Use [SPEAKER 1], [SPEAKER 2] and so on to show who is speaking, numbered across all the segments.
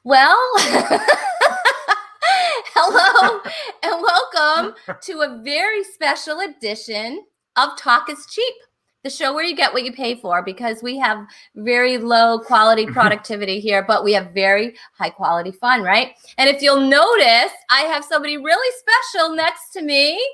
[SPEAKER 1] Well, hello and welcome to a very special edition of Talk is Cheap, the show where you get what you pay for, because we have very low quality productivity here, but we have very high quality fun, right? And if you'll notice, I have somebody really special next to me.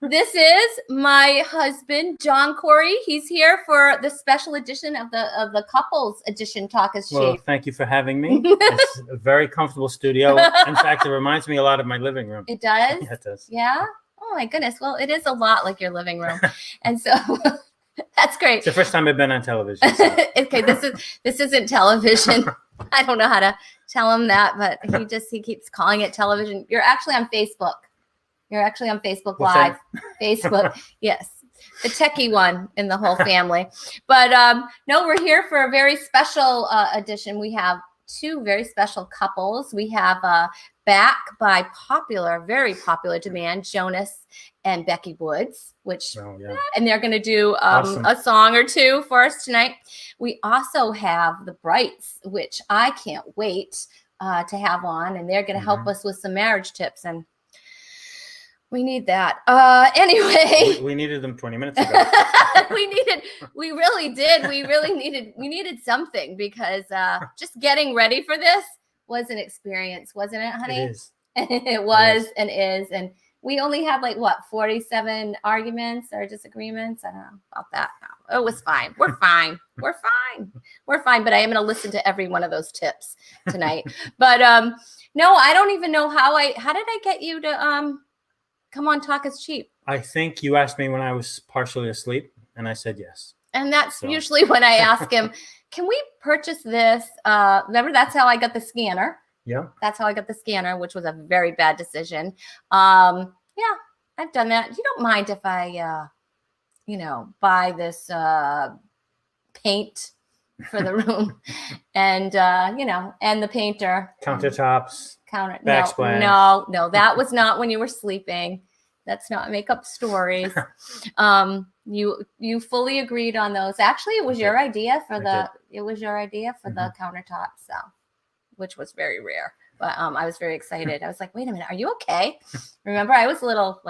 [SPEAKER 1] This is my husband, John Corey. He's here for the special edition of the couples edition Talk is Cheap.
[SPEAKER 2] Well, thank you for having me. It's a very comfortable studio. In fact, it reminds me a lot of my living room.
[SPEAKER 1] It does?
[SPEAKER 2] Yeah, it does.
[SPEAKER 1] Yeah? Oh my goodness. Well, it is a lot like your living room. And so that's great.
[SPEAKER 2] It's the first time I've been on television. So.
[SPEAKER 1] Okay, this isn't television. I don't know how to tell him that, but he keeps calling it television. You're actually on Facebook. You're actually on Facebook Live. Facebook, yes. The techie one in the whole family. But no, we're here for a very special edition. We have two very special couples. We have back by very popular demand, Jonas and Becky Woods, and they're going to do awesome. A song or two for us tonight. We also have the Brights, which I can't wait to have on, and they're going to help us with some marriage tips, and we need that. Anyway,
[SPEAKER 2] we needed them 20 minutes ago.
[SPEAKER 1] we really did. We needed something, because just getting ready for this was an experience, wasn't it, honey?
[SPEAKER 2] It is.
[SPEAKER 1] It was and is. And we only had 47 arguments or disagreements. I don't know about that. No, it was fine. We're fine. We're fine. But I am going to listen to every one of those tips tonight. But no, I don't even know how did I get you to come on Talk is Cheap?
[SPEAKER 2] I think you asked me when I was partially asleep, and I said yes.
[SPEAKER 1] And that's usually when I ask him, can we purchase this? Remember, that's how I got the scanner.
[SPEAKER 2] Yeah.
[SPEAKER 1] That's how I got the scanner, which was a very bad decision. Yeah, I've done that. You don't mind if I, buy this paint for the room and, and the painter.
[SPEAKER 2] Countertops.
[SPEAKER 1] Backsplash. No, that was not when you were sleeping. Let's not make up stories. You fully agreed on those. Actually, it was your idea for the countertop, so which was very rare. But I was very excited. I was like, wait a minute, are you okay? Remember, I was a little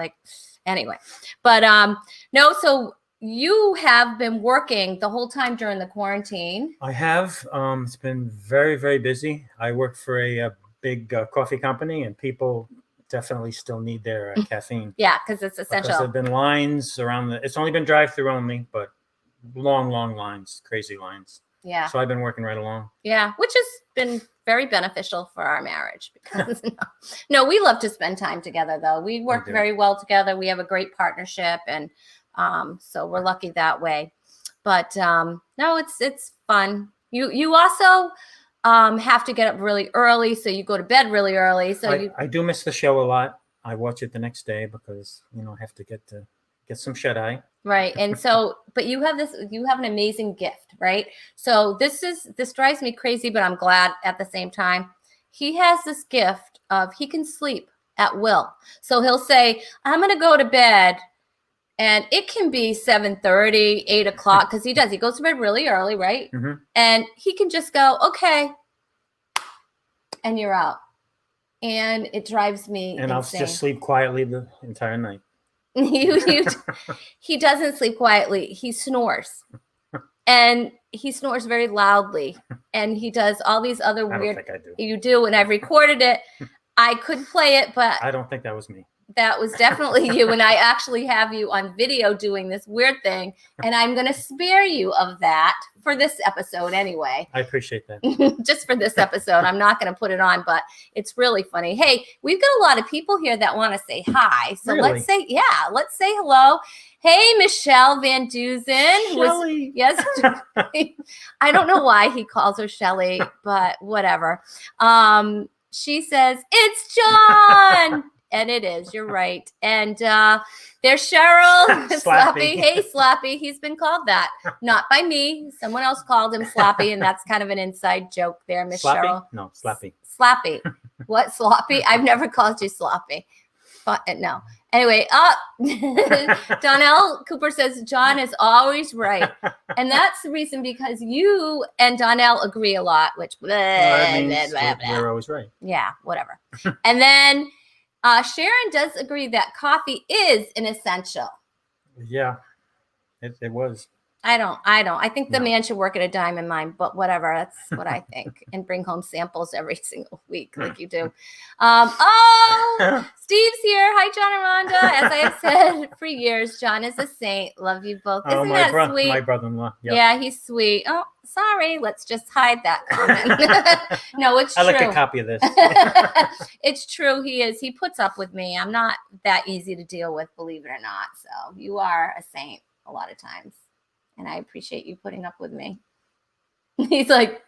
[SPEAKER 1] anyway. But no, so you have been working the whole time during the quarantine.
[SPEAKER 2] I have. It's been very, very busy. I work for a big coffee company, and people definitely still need their caffeine.
[SPEAKER 1] Yeah, because it's essential.
[SPEAKER 2] Because there have been lines around it's only been drive-through only, but long lines, crazy lines.
[SPEAKER 1] Yeah.
[SPEAKER 2] So I've been working right along.
[SPEAKER 1] Yeah, which has been very beneficial for our marriage, because no, we love to spend time together, though. We work very well together. We have a great partnership, and so we're lucky that way. But no, it's fun. You also have to get up really early, so you go to bed really early. So
[SPEAKER 2] I do miss the show a lot. I watch it the next day because I have to get some shut eye.
[SPEAKER 1] Right. And so, but you have an amazing gift, right? So this drives me crazy, but I'm glad at the same time. He has this gift of he can sleep at will. So he'll say, I'm going to go to bed. And it can be 7:30, 8 o'clock, because he goes to bed really early, right? Mm-hmm. And he can just go, okay, and you're out. And it drives me insane.
[SPEAKER 2] I'll just sleep quietly the entire night.
[SPEAKER 1] He doesn't sleep quietly. He snores. And he snores very loudly. And he does all these other weird.
[SPEAKER 2] I don't think I do.
[SPEAKER 1] You do, and I've recorded it. I could play it, but
[SPEAKER 2] I don't think that was me.
[SPEAKER 1] That was definitely you. And I actually have you on video doing this weird thing. And I'm going to spare you of that for this episode anyway.
[SPEAKER 2] I appreciate that.
[SPEAKER 1] Just for this episode. I'm not going to put it on, but it's really funny. Hey, we've got a lot of people here that want to say hi. So let's say hello. Hey, Michelle Van Duzen.
[SPEAKER 2] Shelly.
[SPEAKER 1] Yes. I don't know why he calls her Shelly, but whatever. She says, it's John. And it is. You're right. And there's Cheryl. Slappy. Hey, Slappy. He's been called that. Not by me. Someone else called him Slappy, and that's kind of an inside joke there, Miss Cheryl.
[SPEAKER 2] No, Slappy.
[SPEAKER 1] Slappy. What, Sloppy? I've never called you Sloppy. But no. Anyway, Donnell Cooper says John is always right. And that's the reason, because you and Donnell agree a lot, which
[SPEAKER 2] that means we're always right.
[SPEAKER 1] Yeah, whatever. And then Sharon does agree that coffee is an essential.
[SPEAKER 2] Yeah, it was.
[SPEAKER 1] I don't. I think the man should work at a diamond mine, but whatever. That's what I think. And bring home samples every single week like you do. Steve's here. Hi, John and Rhonda. As I have said for years, John is a saint. Love you both. Isn't that sweet?
[SPEAKER 2] My brother-in-law. Yep.
[SPEAKER 1] Yeah, he's sweet. Oh, sorry. Let's just hide that comment. No, it's true.
[SPEAKER 2] I like a copy of this.
[SPEAKER 1] It's true. He is. He puts up with me. I'm not that easy to deal with, believe it or not. So you are a saint a lot of times. And I appreciate you putting up with me. He's like,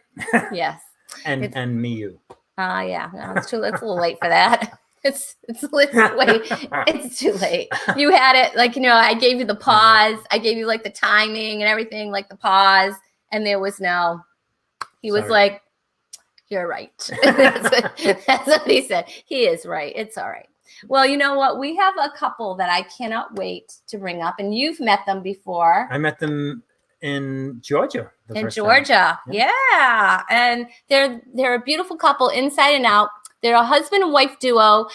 [SPEAKER 1] yes.
[SPEAKER 2] and me, you.
[SPEAKER 1] Yeah. No, it's a little late for that. It's late. It's too late. You had it like, I gave you the pause. I gave you like the timing and everything, like the pause. And there was no. He was like, you're right. That's what he said. He is right. It's all right. Well, you know what? We have a couple that I cannot wait to bring up, and you've met them before.
[SPEAKER 2] I met them in Georgia.
[SPEAKER 1] Yeah. And they're a beautiful couple inside and out. They're a husband and wife duo.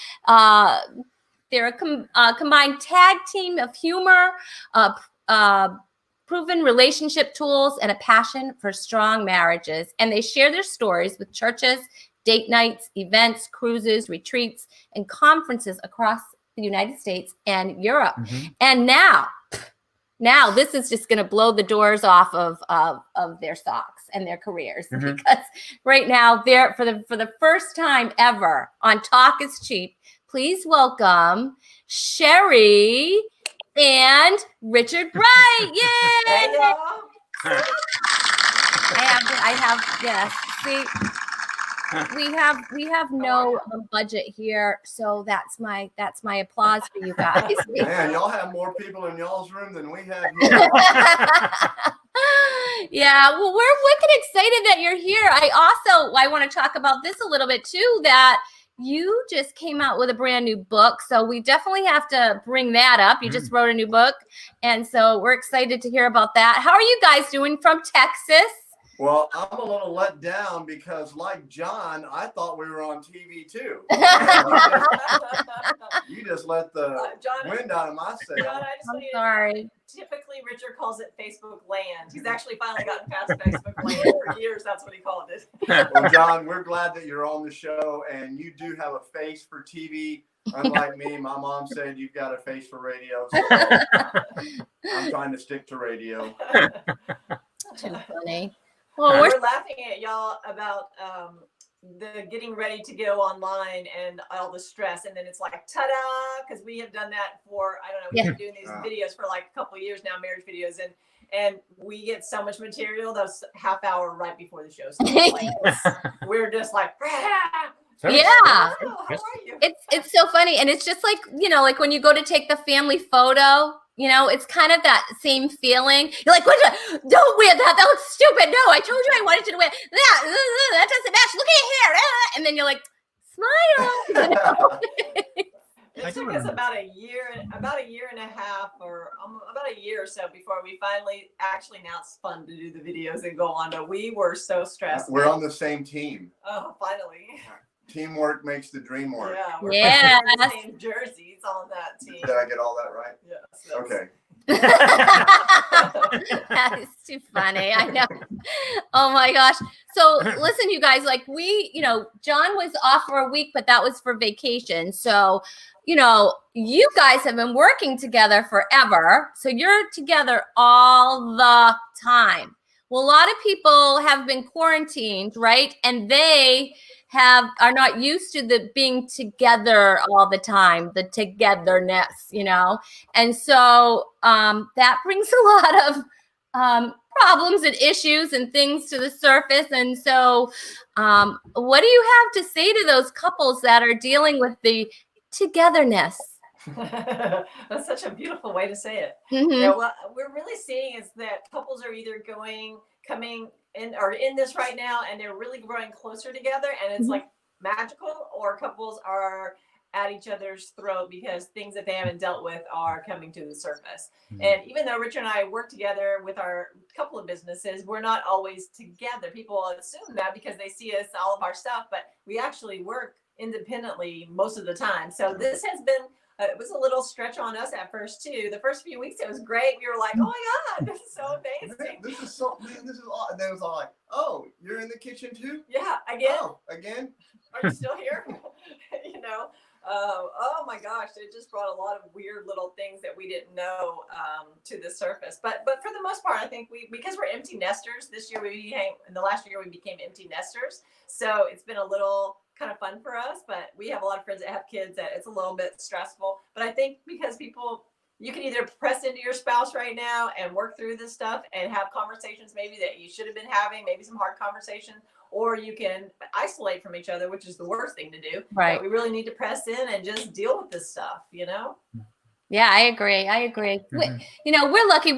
[SPEAKER 1] They're a combined tag team of humor, proven relationship tools, and a passion for strong marriages. And they share their stories with churches, date nights, events, cruises, retreats, and conferences across the United States and Europe. Mm-hmm. And now this is just going to blow the doors off of their socks and their careers, mm-hmm. because right now they're for the first time ever on Talk is Cheap. Please welcome Sheri and Richard Bright. Yay!
[SPEAKER 3] Hey, y'all.
[SPEAKER 1] I have yes. See. We have no budget here, so that's my applause for you guys.
[SPEAKER 3] Man, y'all have more people in y'all's room than we have here.
[SPEAKER 1] Yeah, well, we're wicked excited that you're here. I want to talk about this a little bit too, that you just came out with a brand new book, so we definitely have to bring that up. You just wrote a new book, and so we're excited to hear about that. How are you guys doing from Texas?
[SPEAKER 3] Well, I'm a little let down because, like John, I thought we were on TV too. You just let the wind out of my sail.
[SPEAKER 1] I'm sorry.
[SPEAKER 4] Typically, Richard calls it Facebook land. He's actually finally gotten past Facebook land. For years, that's what he called it.
[SPEAKER 3] Well, John, we're glad that you're on the show, and you do have a face for TV. Unlike me, my mom said you've got a face for radio. So I'm trying to stick to radio.
[SPEAKER 1] Too funny.
[SPEAKER 4] Well, we're laughing at y'all about the getting ready to go online and all the stress, and then it's like ta-da, because we have done that for we've been doing these videos for like a couple of years now, marriage videos, and we get so much material that's half hour right before the show starts. Like, we're just like
[SPEAKER 1] yeah.
[SPEAKER 4] How are you?
[SPEAKER 1] It's so funny, and it's just like like when you go to take the family photo. It's kind of that same feeling. You're like, don't wear that. That looks stupid. No, I told you I wanted you to wear that. That doesn't match. Look at your hair. And then you're like, smile.
[SPEAKER 4] It took us about a year and a half, or about a year or so before we finally actually, now it's fun to do the videos and go on. But we were so stressed.
[SPEAKER 3] We're on the same team.
[SPEAKER 4] Oh, finally.
[SPEAKER 3] Teamwork makes the dream work.
[SPEAKER 4] Yeah, we're wearing the same jerseys on that team.
[SPEAKER 3] Did I get all that right?
[SPEAKER 4] Yes.
[SPEAKER 3] Okay.
[SPEAKER 1] That is too funny. I know. Oh my gosh. So listen, you guys, like John was off for a week, but that was for vacation. So, you guys have been working together forever. So you're together all the time. Well, a lot of people have been quarantined, right? And they are not used to the being together all the time, the togetherness, and so that brings a lot of problems and issues and things to the surface. And so what do you have to say to those couples that are dealing with the togetherness?
[SPEAKER 4] That's such a beautiful way to say it.
[SPEAKER 1] Mm-hmm.
[SPEAKER 4] What we're really seeing is that couples are either coming in or in this right now, and they're really growing closer together, and it's like magical, or couples are at each other's throat because things that they haven't dealt with are coming to the surface. And even though Richard and I work together with our couple of businesses, we're not always together. People assume that because they see us, all of our stuff, but we actually work independently most of the time. So this has been, it was a little stretch on us at first too. The first few weeks, it was great. We were like, oh my God, this is so amazing.
[SPEAKER 3] This is so, man, this is all. And then it was all like, oh, you're in the kitchen too?
[SPEAKER 4] Yeah, again.
[SPEAKER 3] Oh, again?
[SPEAKER 4] Are you still here? You know, oh my gosh, it just brought a lot of weird little things that we didn't know to the surface. But for the most part, I think because we're empty nesters this year, in the last year we became empty nesters. So it's been a little kind of fun for us, but we have a lot of friends that have kids that it's a little bit stressful. But I think because you can either press into your spouse right now and work through this stuff and have conversations maybe that you should have been having, maybe some hard conversations, or you can isolate from each other, which is the worst thing to do.
[SPEAKER 1] Right.
[SPEAKER 4] But we really need to press in and just deal with this stuff, you know?
[SPEAKER 1] Yeah, I agree. You know, we're lucky.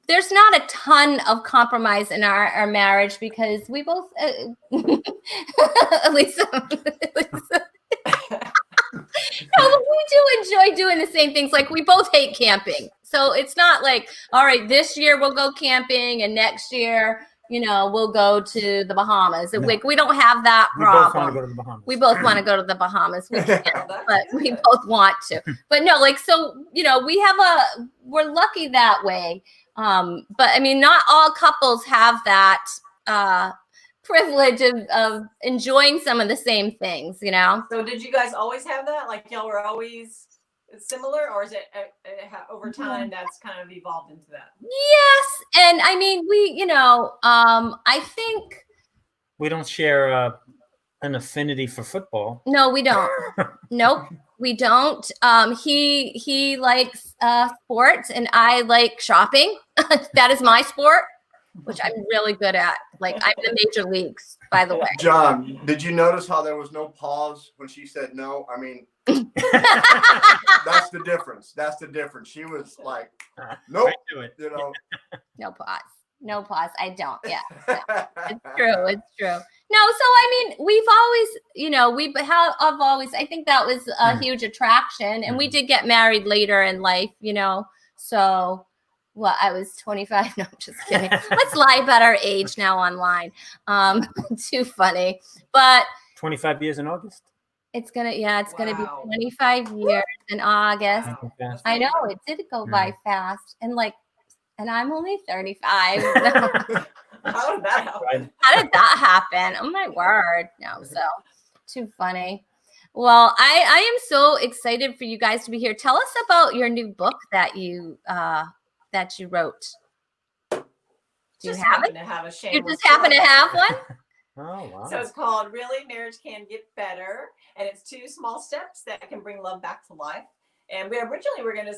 [SPEAKER 1] There's not a ton of compromise in our marriage because we both, at least no, but we do enjoy doing the same things. Like we both hate camping. So it's not like, all right, this year we'll go camping and next year, you know, we'll go to the Bahamas.
[SPEAKER 2] No.
[SPEAKER 1] Like we don't have that problem.
[SPEAKER 2] We both want to go to the Bahamas.
[SPEAKER 1] We both want to go to the Bahamas. We can't, but we both want to. But no, like, so, you know, we're lucky that way. But I mean, not all couples have that privilege of enjoying some of the same things, you know?
[SPEAKER 4] So did you guys always have that? Like y'all were always similar, or is it over time that's kind of evolved into that?
[SPEAKER 1] Yes. And I mean, I think
[SPEAKER 2] we don't share an affinity for football.
[SPEAKER 1] No, we don't. Nope, we don't. He likes sports and I like shopping. That is my sport, which I'm really good at. Like I'm in the major leagues, by the way.
[SPEAKER 3] John, did you notice how there was no pause when she said no? I mean, that's the difference. That's the difference. She was like, nope, you know.
[SPEAKER 1] No pause. I don't. Yeah. It's true. No, so I mean, we've always, you know, I think that was a huge attraction. And we did get married later in life, you know. So, well, I was 25. No, I'm just kidding. Let's lie about our age now online. Too funny. But
[SPEAKER 2] 25 years in August.
[SPEAKER 1] It's gonna be 25 years in August.
[SPEAKER 2] Wow.
[SPEAKER 1] I know it did go by fast. And I'm only 35.
[SPEAKER 4] How did that happen?
[SPEAKER 1] How did that happen? Oh my word. No, so too funny. Well, I am so excited for you guys to be here. Tell us about your new book that you wrote. Do you have it? You just happen to have one?
[SPEAKER 2] Oh, wow.
[SPEAKER 4] So it's called Really Marriage Can Get Better. And it's 2 small steps that can bring love back to life. And we originally were going to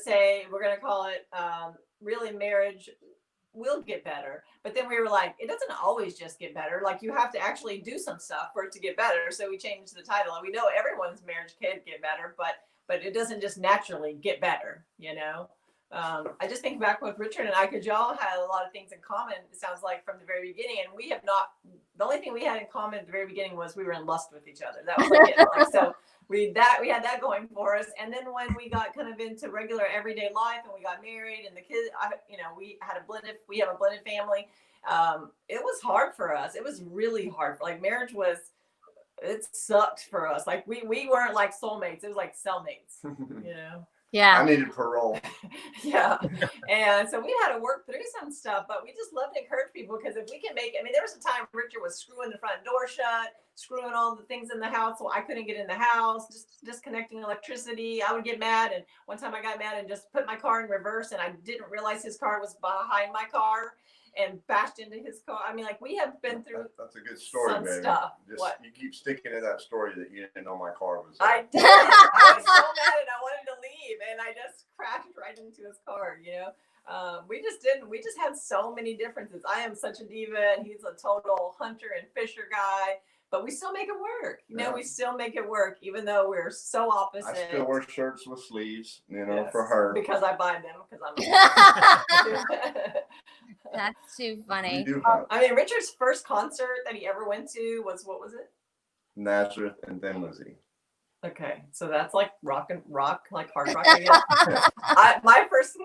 [SPEAKER 4] call it Really Marriage Will Get Better. But then we were like, it doesn't always just get better. Like you have to actually do some stuff for it to get better. So we changed the title. And we know everyone's marriage can get better, but it doesn't just naturally get better, you know? I just think back with Richard and I, because y'all had a lot of things in common, it sounds like, from the very beginning. And we have not, the only thing we had in common at the very beginning was we were in lust with each other. That was like it. Like, so we had that going for us. And then when we got kind of into regular everyday life and we got married and the kids, we have a blended family. It was hard for us. It was really hard. Like marriage it sucked for us. Like we weren't like soulmates. It was like cellmates, you know?
[SPEAKER 1] Yeah.
[SPEAKER 3] I needed parole.
[SPEAKER 4] Yeah. And so we had to work through some stuff, but we just love to encourage people because if we can there was a time Richard was screwing the front door shut, screwing all the things in the house so I couldn't get in the house, just disconnecting electricity. I would get mad. And one time I got mad and just put my car in reverse and I didn't realize his car was behind my car and bashed into his car. I mean, like we have been through
[SPEAKER 3] that's a good story,
[SPEAKER 4] some
[SPEAKER 3] baby.
[SPEAKER 4] stuff.
[SPEAKER 3] You keep sticking to that story that you didn't know my car was there.
[SPEAKER 4] I did. I was so mad and I wanted to leave and I just crashed right into his car, you know. We just had so many differences. I am such a diva and he's a total hunter and fisher guy, but we still make it work. You know, we still make it work even though we're so opposite.
[SPEAKER 3] I still wear shirts with sleeves, you know, for her.
[SPEAKER 4] Because I buy them because I'm
[SPEAKER 1] That's too funny.
[SPEAKER 4] I mean, Richard's first concert that he ever went to was, what was it?
[SPEAKER 3] Nazareth and then Lizzie.
[SPEAKER 4] Okay, so that's like rock, like hard rock. I guess. My first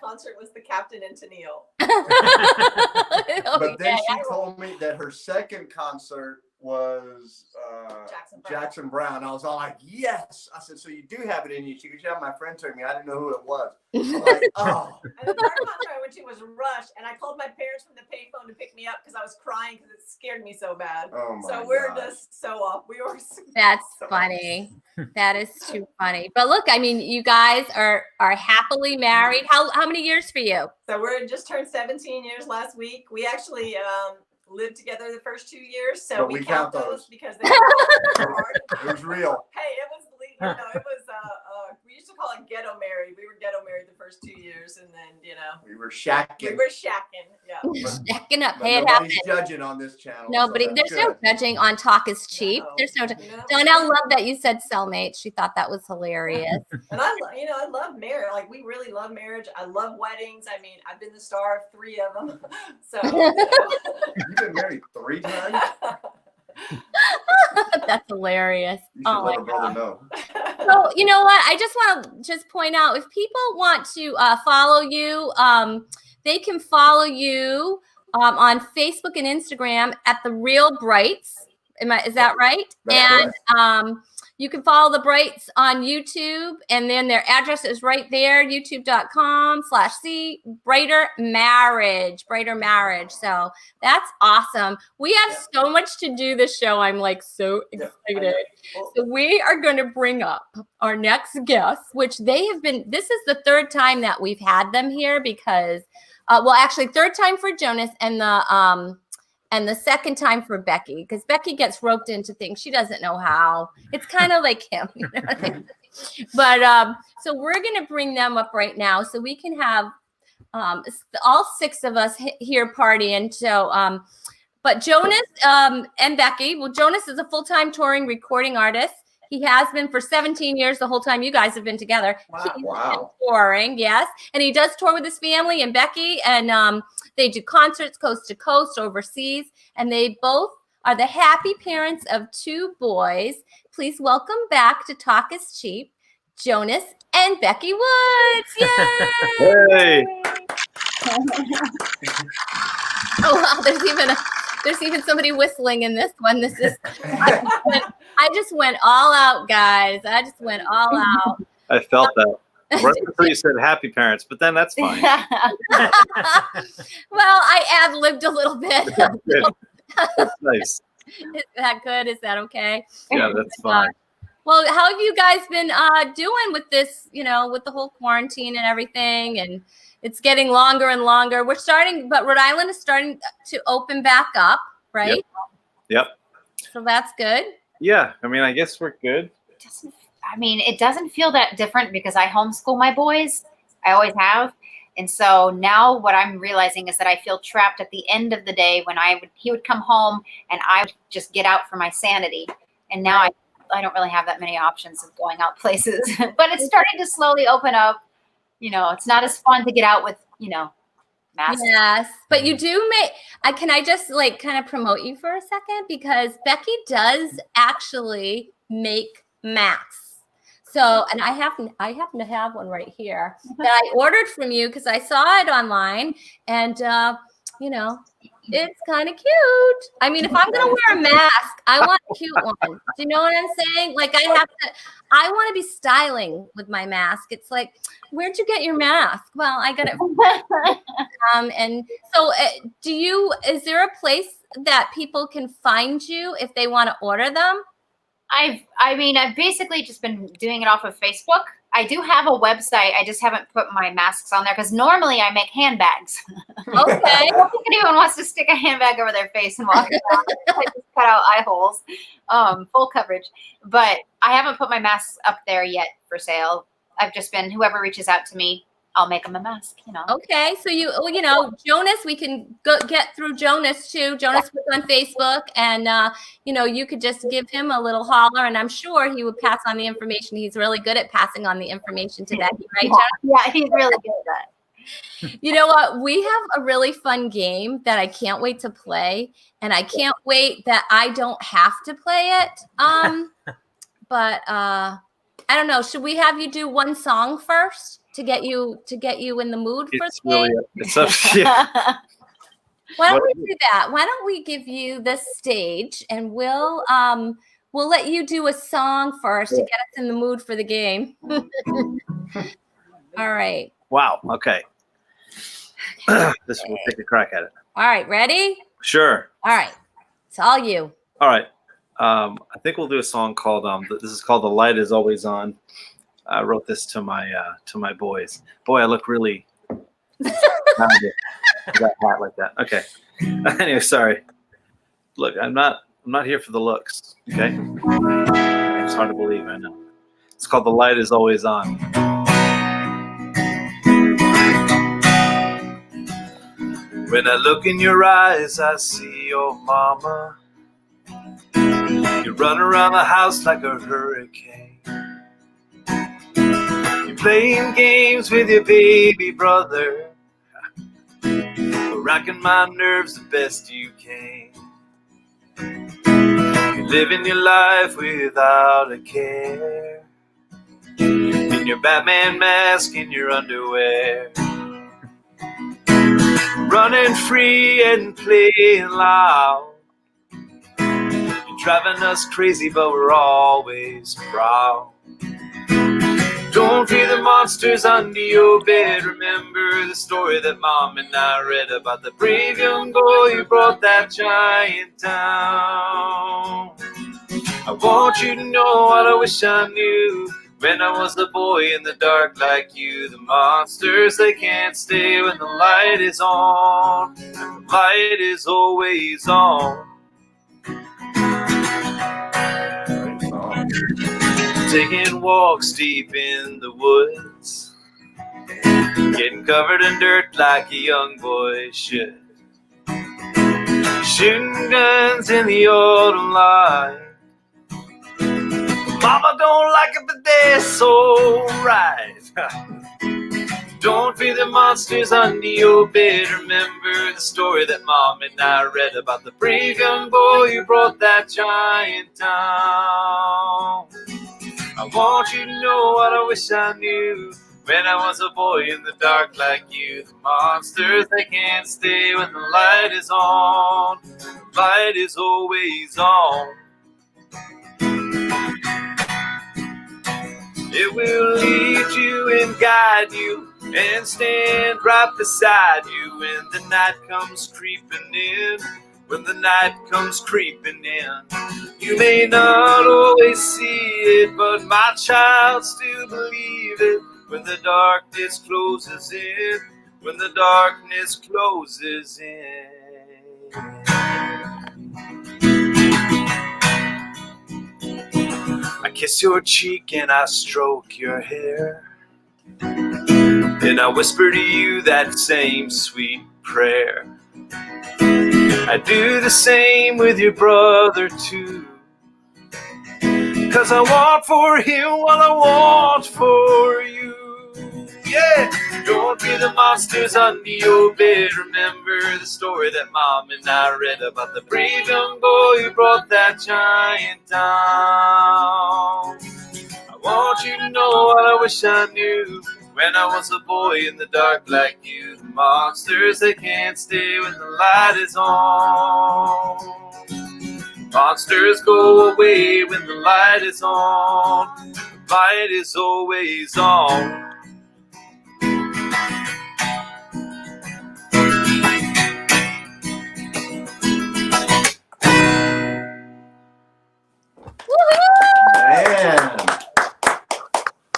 [SPEAKER 4] concert was the Captain and Tennille.
[SPEAKER 3] But then she told me that her second concert was Jackson Brown. I was all like, yes. I said, so you do have it in you. She goes, yeah, my friend took me. I didn't know who it was. I'm like, oh.
[SPEAKER 4] And the third concert I went to was Rush, and I called my parents from the payphone to pick me up because I was crying because it scared me so bad.
[SPEAKER 3] Oh my
[SPEAKER 4] so we're
[SPEAKER 3] gosh.
[SPEAKER 4] just so off. We were.
[SPEAKER 1] That's funny. That is too funny. But look, I mean, you guys are happily married. How many years for you?
[SPEAKER 4] So we're just turned 17 years last week. We actually lived together the first 2 years, so
[SPEAKER 3] But
[SPEAKER 4] we count those because they hard.
[SPEAKER 3] It was real.
[SPEAKER 4] Hey, it was legal. No, it was. We used to call it ghetto married. We were ghetto married the first 2 years, and then
[SPEAKER 3] we were shacking.
[SPEAKER 4] We were shacking. Yeah.
[SPEAKER 1] Shacking up.
[SPEAKER 3] But
[SPEAKER 1] Hey, it
[SPEAKER 3] nobody's
[SPEAKER 1] happens.
[SPEAKER 3] judging on this channel.
[SPEAKER 1] Nobody.
[SPEAKER 3] so
[SPEAKER 1] There's
[SPEAKER 3] that's
[SPEAKER 1] no
[SPEAKER 3] good.
[SPEAKER 1] judging on Talk is Cheap.
[SPEAKER 4] No.
[SPEAKER 1] There's no.
[SPEAKER 4] No.
[SPEAKER 1] Donnell loved that you said cellmate. She thought that was hilarious.
[SPEAKER 4] And I love marriage. Like we really love marriage. I love weddings. I mean, I've been the star of 3 of them. So
[SPEAKER 3] You've been married 3 times?
[SPEAKER 1] That's hilarious.
[SPEAKER 3] You should let a brother know.
[SPEAKER 1] So you know what? I just want to point out if people want to follow you, they can follow you on Facebook and Instagram at The Real Brights. Is that right?
[SPEAKER 3] That's
[SPEAKER 1] and you can follow the Brights on YouTube, and then their address is right there, youtube.com/C Brighter Marriage. So that's awesome. We have so much to do this show. I'm like so excited. So we are going to bring up our next guest, which they have been, this is the 3rd time that we've had them here because, actually 3rd time for Jonas and the 2nd time for Becky, because Becky gets roped into things she doesn't know how. It's kind of like him, you know what I mean? But so we're going to bring them up right now so we can have all 6 of us here partying. So, but Jonas and Becky, well, Jonas is a full-time touring recording artist. He has been for 17 years, the whole time you guys have been together.
[SPEAKER 4] Wow.
[SPEAKER 1] He's been touring, yes. And he does tour with his family and Becky, and they do concerts coast to coast overseas. And they both are the happy parents of 2 boys. Please welcome back to Talk is Cheap, Jonas and Becky Woods. Yay!
[SPEAKER 5] Hey.
[SPEAKER 1] Oh, wow, there's even somebody whistling in this one. This is I just went all out, guys. I just went all out.
[SPEAKER 5] I felt that. Right before you said happy parents, but then that's fine.
[SPEAKER 1] Well, I ad-libbed a little bit.
[SPEAKER 5] That's nice.
[SPEAKER 1] Is that good? Is that okay?
[SPEAKER 5] Yeah, that's fine.
[SPEAKER 1] Well, how have you guys been doing with this, with the whole quarantine and everything? And it's getting longer and longer. We're starting, but Rhode Island is starting to open back up, right?
[SPEAKER 5] Yep.
[SPEAKER 1] So that's good.
[SPEAKER 5] Yeah, I mean, I guess we're good.
[SPEAKER 6] It doesn't feel that different because I homeschool my boys. I always have. And so now what I'm realizing is that I feel trapped at the end of the day when he would come home and I would just get out for my sanity. And now I don't really have that many options of going out places, but it's starting to slowly open up. It's not as fun to get out with, masks.
[SPEAKER 1] Yes, but you do can I just kind of promote you for a second? Because Becky does actually make masks. So, and I happen to have one right here that I ordered from you because I saw it online, and it's kind of cute. I mean, if I'm gonna wear a mask, I want a cute one. Do you know what I'm saying? I want to be styling with my mask. It's like, where'd you get your mask? Well, I got it from and so is there a place that people can find you if they want to order them?
[SPEAKER 6] I've basically just been doing it off of Facebook. I do have a website. I just haven't put my masks on there because normally I make handbags.
[SPEAKER 1] Okay.
[SPEAKER 6] I don't think anyone wants to stick a handbag over their face and walk around. I just cut out eye holes, full coverage. But I haven't put my masks up there yet for sale. I've just been, whoever reaches out to me, I'll make them a mask,
[SPEAKER 1] Okay, so Jonas, we can get through Jonas too. Jonas was on Facebook, and you could just give him a little holler, and I'm sure he would pass on the information. He's really good at passing on the information to Becky, right, Jonas?
[SPEAKER 6] Yeah, he's really good at that.
[SPEAKER 1] You know what? We have a really fun game that I can't wait to play, and I can't wait that I don't have to play it. I don't know. Should we have you do one song first to get you in the mood for
[SPEAKER 5] It's
[SPEAKER 1] the game?
[SPEAKER 5] really it's up to you.
[SPEAKER 1] Why don't we do that? Why don't we give you the stage and we'll let you do a song first to get us in the mood for the game. All right.
[SPEAKER 5] Wow. Okay. We'll take a crack at it.
[SPEAKER 1] All right. Ready?
[SPEAKER 5] Sure.
[SPEAKER 1] All right. It's all you.
[SPEAKER 5] All right. I think we'll do a song called this is called "The Light Is Always On." I wrote this to my boys. Boy, I look really got hat like that. Okay. Anyway, sorry. Look, I'm not here for the looks. Okay. It's hard to believe, I know. It's called "The Light Is Always On." When I look in your eyes, I see your mama. You run around the house like a hurricane. You're playing games with your baby brother, racking my nerves the best you can. You're living your life without a care, in your Batman mask, in your underwear, running free and playing loud. You're driving us crazy, but we're always proud. Don't fear the monsters under your bed. Remember the story that Mom and I read about the brave young boy who brought that giant down. I want you to know what I wish I knew. When I was a boy in the dark like you, the monsters, they can't stay when the light is on. And the light is always on. Taking walks deep in the woods, getting covered in dirt like a young boy should. Shooting guns in the autumn light. Mama don't like it, but they're so right. Don't fear the monsters under your bed. Remember the story that Mom and I read about the brave young boy who brought that giant down. I want you to know what I wish I knew. When I was a boy in the dark like you, the monsters, they can't stay when the light is on. The light is always on. It will lead you and guide you and stand right beside you when the night comes creeping in. When the night comes creeping in, you may not always see it, but my child still believe it. When the darkness closes in, when the darkness closes in. I kiss your cheek and I stroke your hair. Then I whisper to you that same sweet prayer. I do the same with your brother too. 'Cause I want for him what I want for you. Yeah, don't fear the monsters under your bed. Remember the story that Mom and I read about the brave young boy who brought that giant down. I want you to know what I wish I knew. When I was a boy in the dark like you, the monsters, they can't stay when the light is on. Monsters go away when the light is on. The light is always on.
[SPEAKER 3] Man,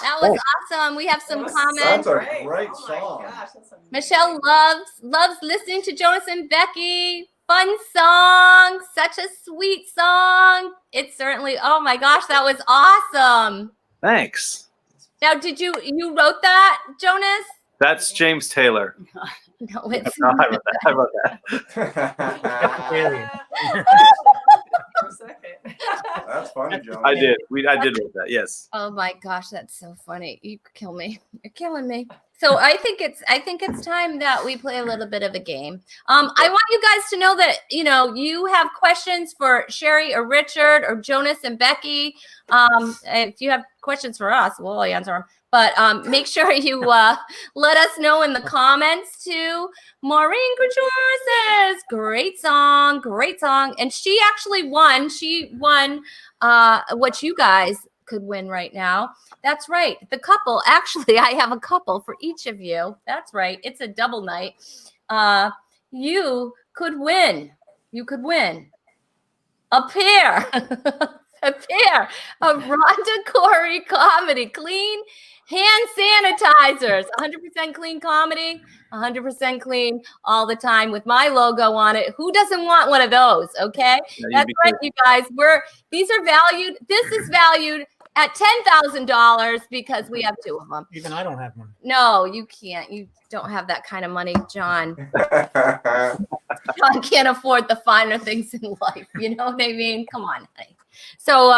[SPEAKER 1] That was awesome. We have some comments.
[SPEAKER 3] that's a
[SPEAKER 4] Great.
[SPEAKER 3] great
[SPEAKER 4] Oh my
[SPEAKER 3] song.
[SPEAKER 4] gosh, that's amazing.
[SPEAKER 1] Michelle loves listening to Jonas and Becky. Fun song. Such a sweet song. It's certainly, oh my gosh, that was awesome.
[SPEAKER 5] Thanks.
[SPEAKER 1] Now, did you wrote that, Jonas?
[SPEAKER 5] That's James Taylor.
[SPEAKER 1] No, it's
[SPEAKER 5] No, I wrote that.
[SPEAKER 2] Alien.
[SPEAKER 4] For a second.
[SPEAKER 3] That's funny, John.
[SPEAKER 5] I did. I did write that. Yes.
[SPEAKER 1] Oh my gosh, that's so funny. You kill me. You're killing me. So I think it's time that we play a little bit of a game. I want you guys to know that, you have questions for Sheri or Richard or Jonas and Becky. If you have questions for us, we'll answer them. But make sure you let us know in the comments too. Maureen Couture says, great song. And she actually won. She won what you guys could win right now. That's right. The couple. Actually, I have a couple for each of you. That's right. It's a double night. You could win. A pair. A pair of Rhonda Corey comedy clean hand sanitizers. 100% clean comedy. 100% clean all the time with my logo on it. Who doesn't want one of those? Okay. That's right, you guys. These are valued. This is valued at $10,000 because we have two of them.
[SPEAKER 2] Even I don't have one.
[SPEAKER 1] No, you can't. You don't have that kind of money, John. John can't afford the finer things in life. You know what I mean? Come on, honey. So,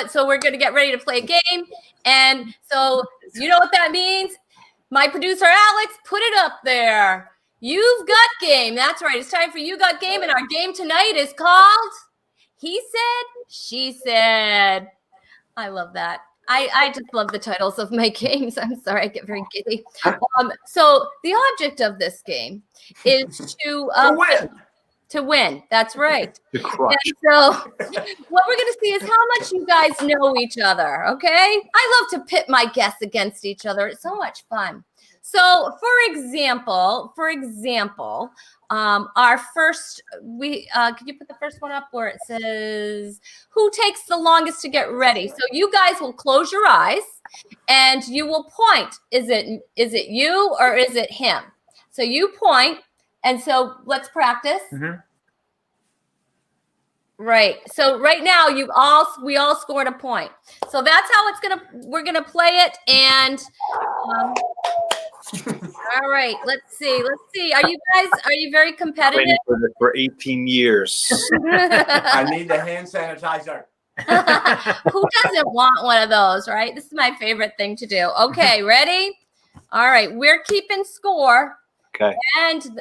[SPEAKER 1] so we're going to get ready to play a game. And so, you know what that means? My producer, Alex, put it up there. You've got game. That's right. It's time for You Got Game. And our game tonight is called He Said, She Said. I love that. I just love the titles of my games. I'm sorry, I get very giddy. So the object of this game is to win. To win. That's right. And so what we're going to see is how much you guys know each other. Okay. I love to pit my guests against each other. It's so much fun. So for example, our first, could you put the first one up where it says, who takes the longest to get ready? So you guys will close your eyes and you will point. Is it you or is it him? So you point. And so let's practice. Mm-hmm. Right. So right now we all scored a point. So that's how we're going to play it. And, all right, let's see. Are you very competitive?
[SPEAKER 5] I've been doing it for 18 years.
[SPEAKER 3] I need the hand sanitizer.
[SPEAKER 1] Who doesn't want one of those, right? This is my favorite thing to do. Okay, ready? All right, we're keeping score.
[SPEAKER 5] Okay.
[SPEAKER 1] And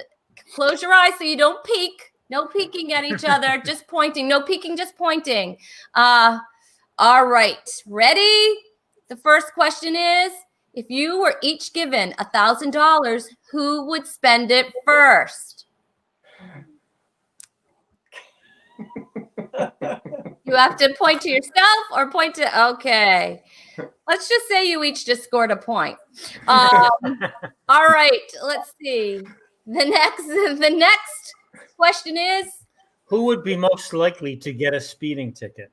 [SPEAKER 1] close your eyes so you don't peek. No peeking at each other, just pointing. No peeking, just pointing. All right, ready? The first question is, if you were each given $1,000, who would spend it first? You have to point to yourself or point to, okay. Let's just say you each just scored a point. All right, let's see. The next question is,
[SPEAKER 2] who would be most likely to get a speeding ticket?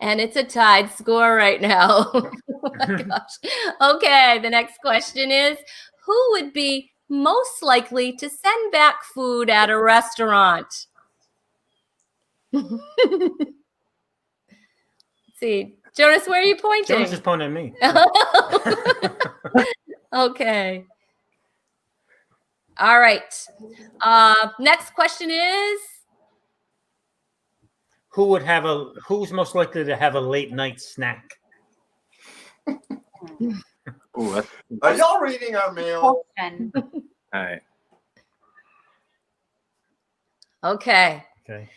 [SPEAKER 1] And it's a tied score right now. Oh my gosh. Okay, the next question is, who would be most likely to send back food at a restaurant? Let's see. Jonas, where are you pointing?
[SPEAKER 2] Jonas is pointing at me.
[SPEAKER 1] Okay. All right. Next question is,
[SPEAKER 2] who's most likely to have a late night snack?
[SPEAKER 5] Ooh,
[SPEAKER 3] are y'all reading our mail?
[SPEAKER 5] all right.
[SPEAKER 1] Okay.
[SPEAKER 2] Okay.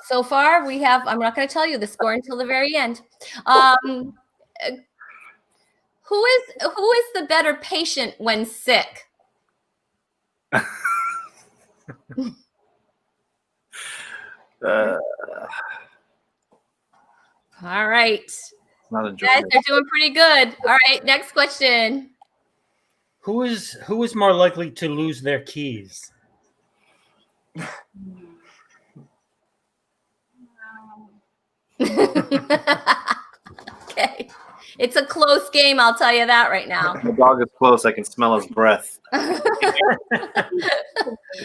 [SPEAKER 1] So far we have, I'm not going to tell you the score until the very end. Who is the better patient when sick? All right.
[SPEAKER 5] Not a
[SPEAKER 1] joke. Guys are doing pretty good. All right, next question.
[SPEAKER 2] Who is more likely to lose their keys?
[SPEAKER 1] Okay. It's a close game, I'll tell you that right now.
[SPEAKER 5] The dog is close. I can smell his breath. Is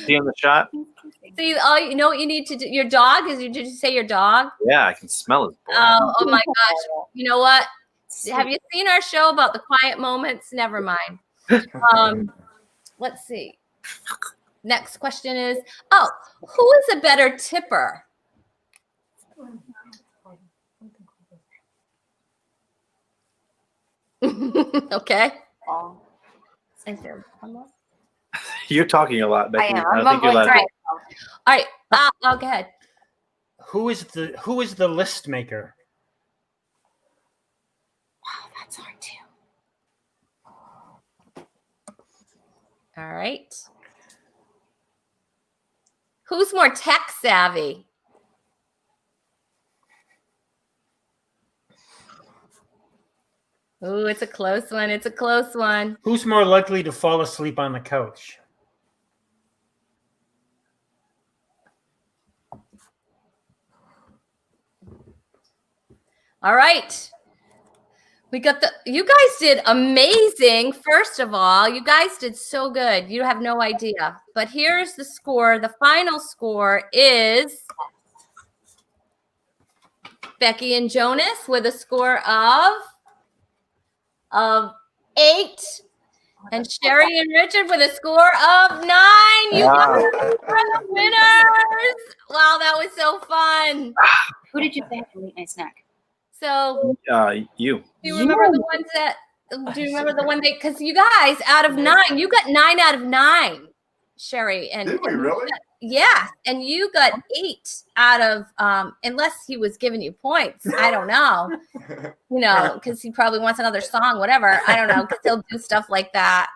[SPEAKER 5] he in the shot?
[SPEAKER 1] See, you know what you need to do? Your dog? Did you say your dog?
[SPEAKER 5] Yeah, I can smell his breath.
[SPEAKER 1] Oh my gosh. You know what? Have you seen our show about the quiet moments? Never mind. Let's see. Next question is, who is a better tipper? Okay.
[SPEAKER 6] Oh,
[SPEAKER 1] Is there one more?
[SPEAKER 5] You're talking a lot,
[SPEAKER 6] I
[SPEAKER 5] Becky.
[SPEAKER 6] am. I'm
[SPEAKER 5] think you're
[SPEAKER 6] mumbling.
[SPEAKER 5] allowed to-
[SPEAKER 1] All right. I'll go ahead.
[SPEAKER 2] Who is the list maker?
[SPEAKER 6] Wow, that's hard too.
[SPEAKER 1] All right. Who's more tech savvy? Ooh, it's a close one. It's a close one.
[SPEAKER 2] Who's more likely to fall asleep on the couch?
[SPEAKER 1] All right. We got you guys did amazing. First of all, you guys did so good. You have no idea. But here's the score. The final score is Becky and Jonas with a score of 8. And Sheri and Richard with a score of 9. You guys are the winners. Wow, that was so fun.
[SPEAKER 6] Who did you say had a late night snack?
[SPEAKER 1] So
[SPEAKER 5] you.
[SPEAKER 1] do you remember the ones that? Do you remember the one that? Because you guys, out of 9, you got 9 out of 9, Sheri. And
[SPEAKER 3] Did we really?
[SPEAKER 1] Yeah, and you got 8 out of unless he was giving you points. I don't know. You know, because he probably wants another song, whatever. I don't know, because he'll do stuff like that.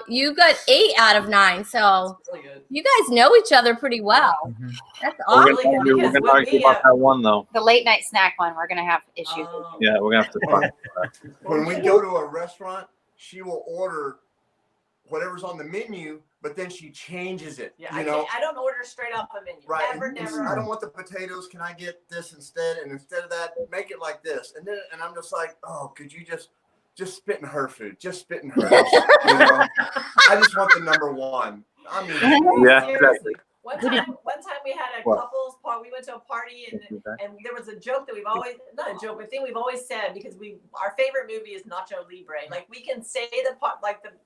[SPEAKER 1] You got 8 out of 9, so
[SPEAKER 4] Really good.
[SPEAKER 1] you guys know each other pretty well.
[SPEAKER 2] Mhm.
[SPEAKER 1] That's
[SPEAKER 5] We're
[SPEAKER 1] awesome.
[SPEAKER 5] gonna, we're gonna argue about that one though.
[SPEAKER 6] The late night snack one. We're gonna have issues.
[SPEAKER 5] Yeah, we're gonna have to talk.
[SPEAKER 3] When we go to a restaurant, she will order whatever's on the menu, but then she changes it.
[SPEAKER 4] Yeah,
[SPEAKER 3] you know,
[SPEAKER 4] I don't order straight off a menu.
[SPEAKER 3] right?
[SPEAKER 4] Never,
[SPEAKER 3] and
[SPEAKER 4] never.
[SPEAKER 3] I don't want the potatoes. Can I get this instead? And instead of that, make it like this. And I'm just like, oh, could you just spit in her food? Just spit in hers. You know? I just want the number one. I mean,
[SPEAKER 5] Yeah,
[SPEAKER 4] Seriously.
[SPEAKER 5] exactly.
[SPEAKER 4] One time we had a
[SPEAKER 5] What?
[SPEAKER 4] couples party. We went to a party and there was a joke that we've always, not a joke, but thing we've always said, because our favorite movie is Nacho Libre. Like we can say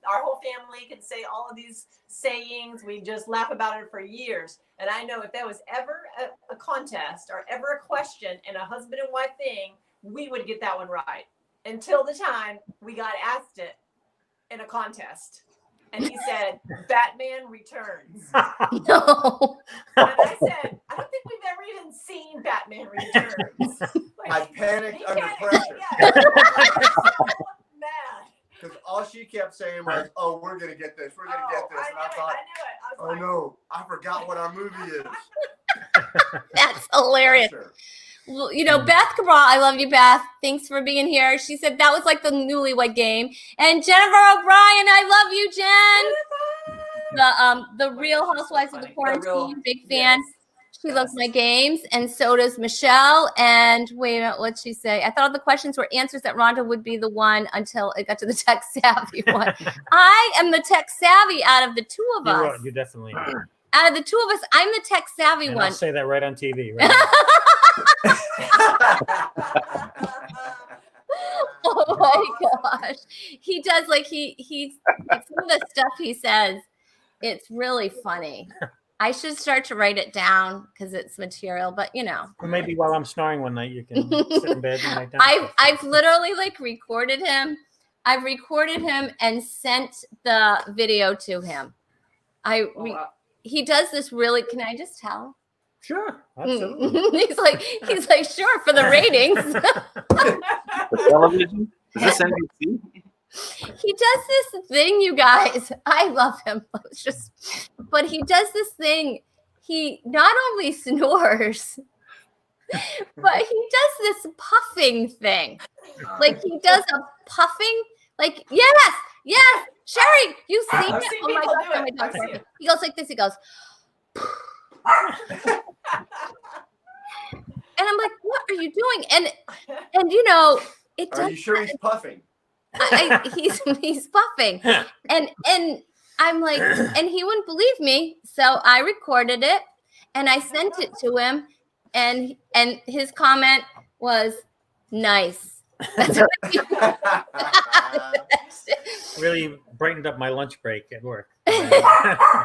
[SPEAKER 4] our whole family can say all of these sayings. We just laugh about it for years. And I know if there was ever a contest or ever a question and a husband and wife thing, we would get that one right. Until the time we got asked it in a contest. And he said, Batman Returns.
[SPEAKER 1] No.
[SPEAKER 4] And I said, I don't think we've ever even seen Batman Returns. Like,
[SPEAKER 3] I panicked
[SPEAKER 4] he
[SPEAKER 3] under
[SPEAKER 4] can't-
[SPEAKER 3] pressure.
[SPEAKER 4] Yeah, I was so mad.
[SPEAKER 3] Because all she kept saying was, oh, we're going to get this. We're going to get this.
[SPEAKER 4] I
[SPEAKER 3] And
[SPEAKER 4] knew
[SPEAKER 3] I
[SPEAKER 4] it.
[SPEAKER 3] thought,
[SPEAKER 4] I knew it. I
[SPEAKER 3] oh
[SPEAKER 4] was like,
[SPEAKER 3] no, I forgot what our movie is.
[SPEAKER 1] That's hilarious.
[SPEAKER 3] Pressure.
[SPEAKER 1] Well, you know, Beth Cabral, I love you, Beth. Thanks for being here. She said that was like the newlywed game. And Jennifer O'Brien, I love you, Jen. The Real Housewives of the Quarantine, big fan.
[SPEAKER 4] yes.
[SPEAKER 1] She loves my games, and so does Michelle. And wait a minute, what'd she say? I thought all the questions were answers that Rhonda would be the one until it got to the tech savvy one. I am the tech savvy out of the two of us.
[SPEAKER 2] You definitely are.
[SPEAKER 1] Out of the two of us, I'm the tech savvy
[SPEAKER 2] And
[SPEAKER 1] one.
[SPEAKER 2] I'll say that right on TV. Right now.
[SPEAKER 1] Oh my gosh. He does like he's some of the stuff he says, it's really funny. I should start to write it down because it's material, but you know.
[SPEAKER 2] Or maybe while I'm snoring one night, you can sit in bed and write down.
[SPEAKER 1] I've literally like recorded him. I've recorded him and sent the video to him. He does this really, can I just tell?
[SPEAKER 2] Sure, absolutely.
[SPEAKER 1] he's like, sure, for the ratings.
[SPEAKER 5] The television? Is this NBC?
[SPEAKER 1] He does this thing, you guys. I love him. But he does this thing. He not only snores, but he does this puffing thing. Like he does a puffing, like, yes, Sheri, you've seen
[SPEAKER 4] I've
[SPEAKER 1] it.
[SPEAKER 4] seen
[SPEAKER 1] Oh my
[SPEAKER 4] people
[SPEAKER 1] gosh,
[SPEAKER 4] do
[SPEAKER 1] oh my
[SPEAKER 4] it.
[SPEAKER 1] gosh.
[SPEAKER 4] I've seen it.
[SPEAKER 1] He goes like this. He goes, and I'm like, what are you doing? And you know, it
[SPEAKER 3] Are
[SPEAKER 1] does.
[SPEAKER 3] you sure he's puffing?
[SPEAKER 1] He's puffing, and I'm like, and he wouldn't believe me, so I recorded it and I sent it to him, and his comment was nice. That's what he-
[SPEAKER 2] Really brightened up my lunch break at work.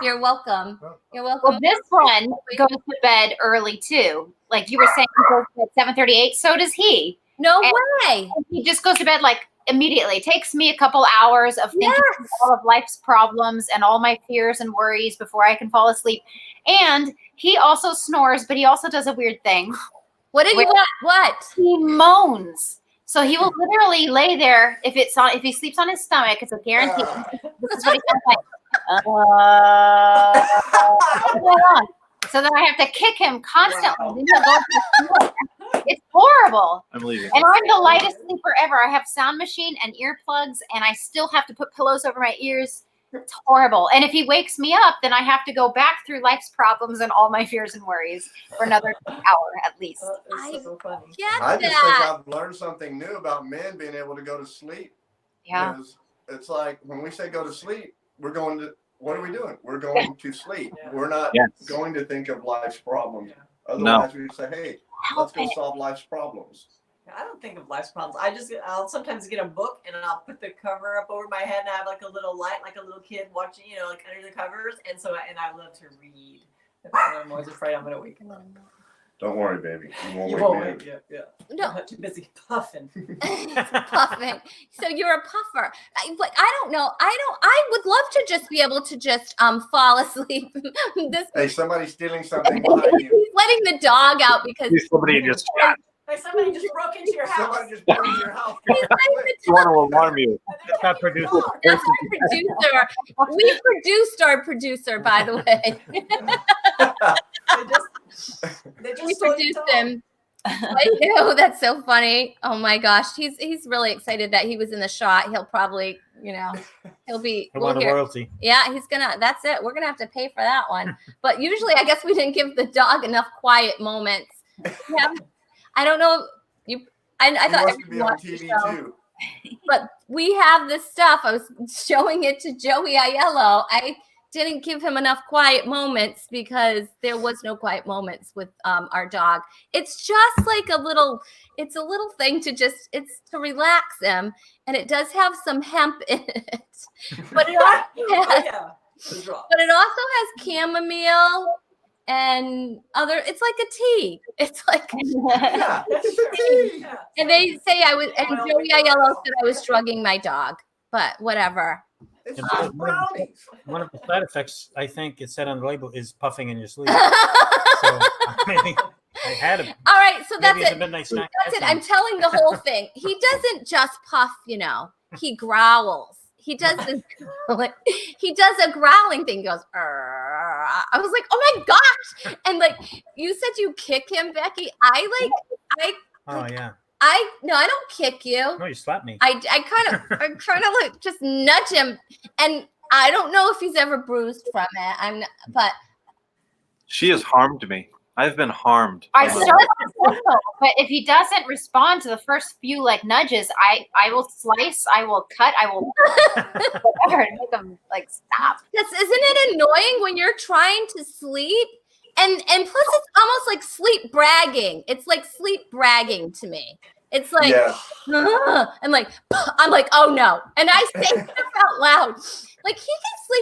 [SPEAKER 1] You're welcome. You're
[SPEAKER 6] Well,
[SPEAKER 1] welcome.
[SPEAKER 6] this one goes to bed early too. Like you were saying, he goes to bed 7:38. So does he.
[SPEAKER 1] No
[SPEAKER 6] And-
[SPEAKER 1] way.
[SPEAKER 6] He just goes to bed like immediately. It takes me a couple hours of thinking of all of life's problems and all my fears and worries before I can fall asleep. And he also snores, but he also does a weird thing.
[SPEAKER 1] What do you want? What?
[SPEAKER 6] He moans. So he will literally lay there if he sleeps on his stomach, it's a guarantee. This is what he sounds like. What's going on? So then I have to kick him constantly. Then he'll go to sleep. It's horrible.
[SPEAKER 5] I'm leaving.
[SPEAKER 6] And I'm the lightest sleeper ever. I have sound machine and earplugs, and I still have to put pillows over my ears. It's horrible. And if he wakes me up, then I have to go back through life's problems and all my fears and worries for another hour at least.
[SPEAKER 4] It's so funny.
[SPEAKER 3] I just think I've learned something new about men being able to go to sleep.
[SPEAKER 6] Yeah.
[SPEAKER 3] Because it's like when we say go to sleep, we're going to, what are we doing? We're going to sleep.
[SPEAKER 4] Yeah.
[SPEAKER 3] We're not going to think of life's problems.
[SPEAKER 4] Yeah.
[SPEAKER 3] Otherwise, we say, hey, let's go solve life's problems.
[SPEAKER 4] I don't think of life's problems. I'll sometimes get a book and I'll put the cover up over my head and I have like a little light, like a little kid watching, like under the covers. And I love to read. I'm always afraid I'm going to wake him up.
[SPEAKER 3] Don't worry, baby. You
[SPEAKER 4] You
[SPEAKER 3] won't wake me up.
[SPEAKER 4] Yeah.
[SPEAKER 1] No.
[SPEAKER 4] I'm not too busy puffing.
[SPEAKER 1] Puffing. So you're a puffer. I don't know. I would love to just be able to just fall asleep.
[SPEAKER 3] Hey, somebody's stealing something behind you.
[SPEAKER 1] He's letting the dog out because
[SPEAKER 5] Somebody just shot.
[SPEAKER 4] Like somebody just broke into your house.
[SPEAKER 3] Somebody just broke into your house.
[SPEAKER 1] he's letting the
[SPEAKER 5] You want to alarm you.
[SPEAKER 2] That's not producer.
[SPEAKER 1] That's our producer. We produced our producer, by the way.
[SPEAKER 4] They
[SPEAKER 1] We
[SPEAKER 4] just told
[SPEAKER 1] produced
[SPEAKER 4] you to talk.
[SPEAKER 1] him. I know, that's so funny. Oh my gosh, he's really excited that he was in the shot. He'll probably, he'll be.
[SPEAKER 2] I want a royalty.
[SPEAKER 1] Yeah, he's gonna. That's it. We're gonna have to pay for that one. But usually, I guess we didn't give the dog enough quiet moments. Yeah, I don't know. I thought
[SPEAKER 3] He wants to be on
[SPEAKER 1] watched the
[SPEAKER 3] TV
[SPEAKER 1] show.
[SPEAKER 3] too.
[SPEAKER 1] But we have this stuff. I was showing it to Joey Aiello. I didn't give him enough quiet moments because there was no quiet moments with our dog. It's just like it's a little thing it's to relax him. And it does have some hemp in it. But it also has chamomile and it's like a tea. It's like,
[SPEAKER 3] Yeah, it's a tea.
[SPEAKER 1] and they say and Joey Aiello said I was drugging my dog, but whatever.
[SPEAKER 3] It's
[SPEAKER 2] Yeah,
[SPEAKER 3] just brownies.
[SPEAKER 2] One of the side effects, I think it said on the label, is puffing in your sleep. So maybe I had him.
[SPEAKER 1] All right, so that's
[SPEAKER 2] Maybe it's a
[SPEAKER 1] it.
[SPEAKER 2] midnight snack.
[SPEAKER 1] That's it. I'm telling the whole thing. He doesn't just puff, He growls. He does this. He does a growling thing. He goes. I was like, oh my gosh! And you said you kick him, Becky.
[SPEAKER 2] Oh yeah.
[SPEAKER 1] I don't kick you.
[SPEAKER 2] No, you slapped me.
[SPEAKER 1] I'm trying to just nudge him, and I don't know if he's ever bruised from it. But
[SPEAKER 5] She has harmed me. I've been harmed.
[SPEAKER 6] I start but if he doesn't respond to the first few nudges, I will slice, I will cut, I will whatever to make him stop.
[SPEAKER 1] isn't it annoying when you're trying to sleep? And plus it's almost like sleep bragging. It's like sleep bragging to me. It's like, I'm like, oh no. And I say stuff out loud. He can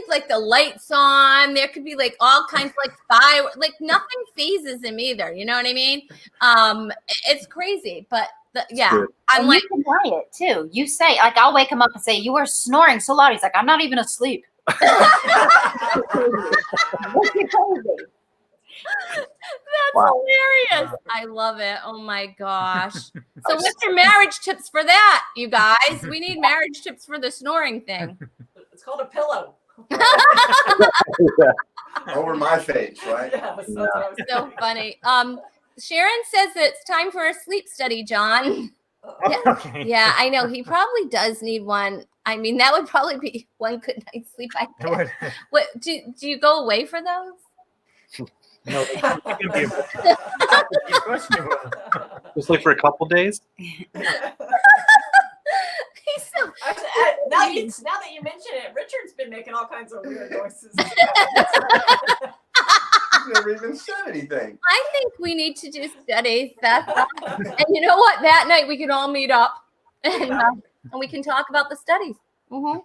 [SPEAKER 1] sleep the lights on. There could be all kinds of fire. Nothing phases him either. You know what I mean? It's crazy. But I'm
[SPEAKER 6] and you can lie it too. You say, I'll wake him up and say, you were snoring so loud. He's like, I'm not even asleep.
[SPEAKER 1] That's hilarious. I love it. Oh my gosh. So what's your marriage tips for that, you guys? We need marriage tips for the snoring thing.
[SPEAKER 4] It's called a pillow.
[SPEAKER 3] Over my face, right?
[SPEAKER 1] So funny. Sharon says it's time for a sleep study, John.
[SPEAKER 2] Okay.
[SPEAKER 1] Yeah, I know. He probably does need one. I mean, that would probably be one good night's sleep. I guess. What do you go away for those?
[SPEAKER 2] No.
[SPEAKER 5] Just for a couple days.
[SPEAKER 4] Now that you mention it, Richard's been making all kinds of weird noises.
[SPEAKER 3] You've never even said anything.
[SPEAKER 1] I think we need to do studies. And you know what? That night we can all meet up and we can talk about the studies. Mm-hmm.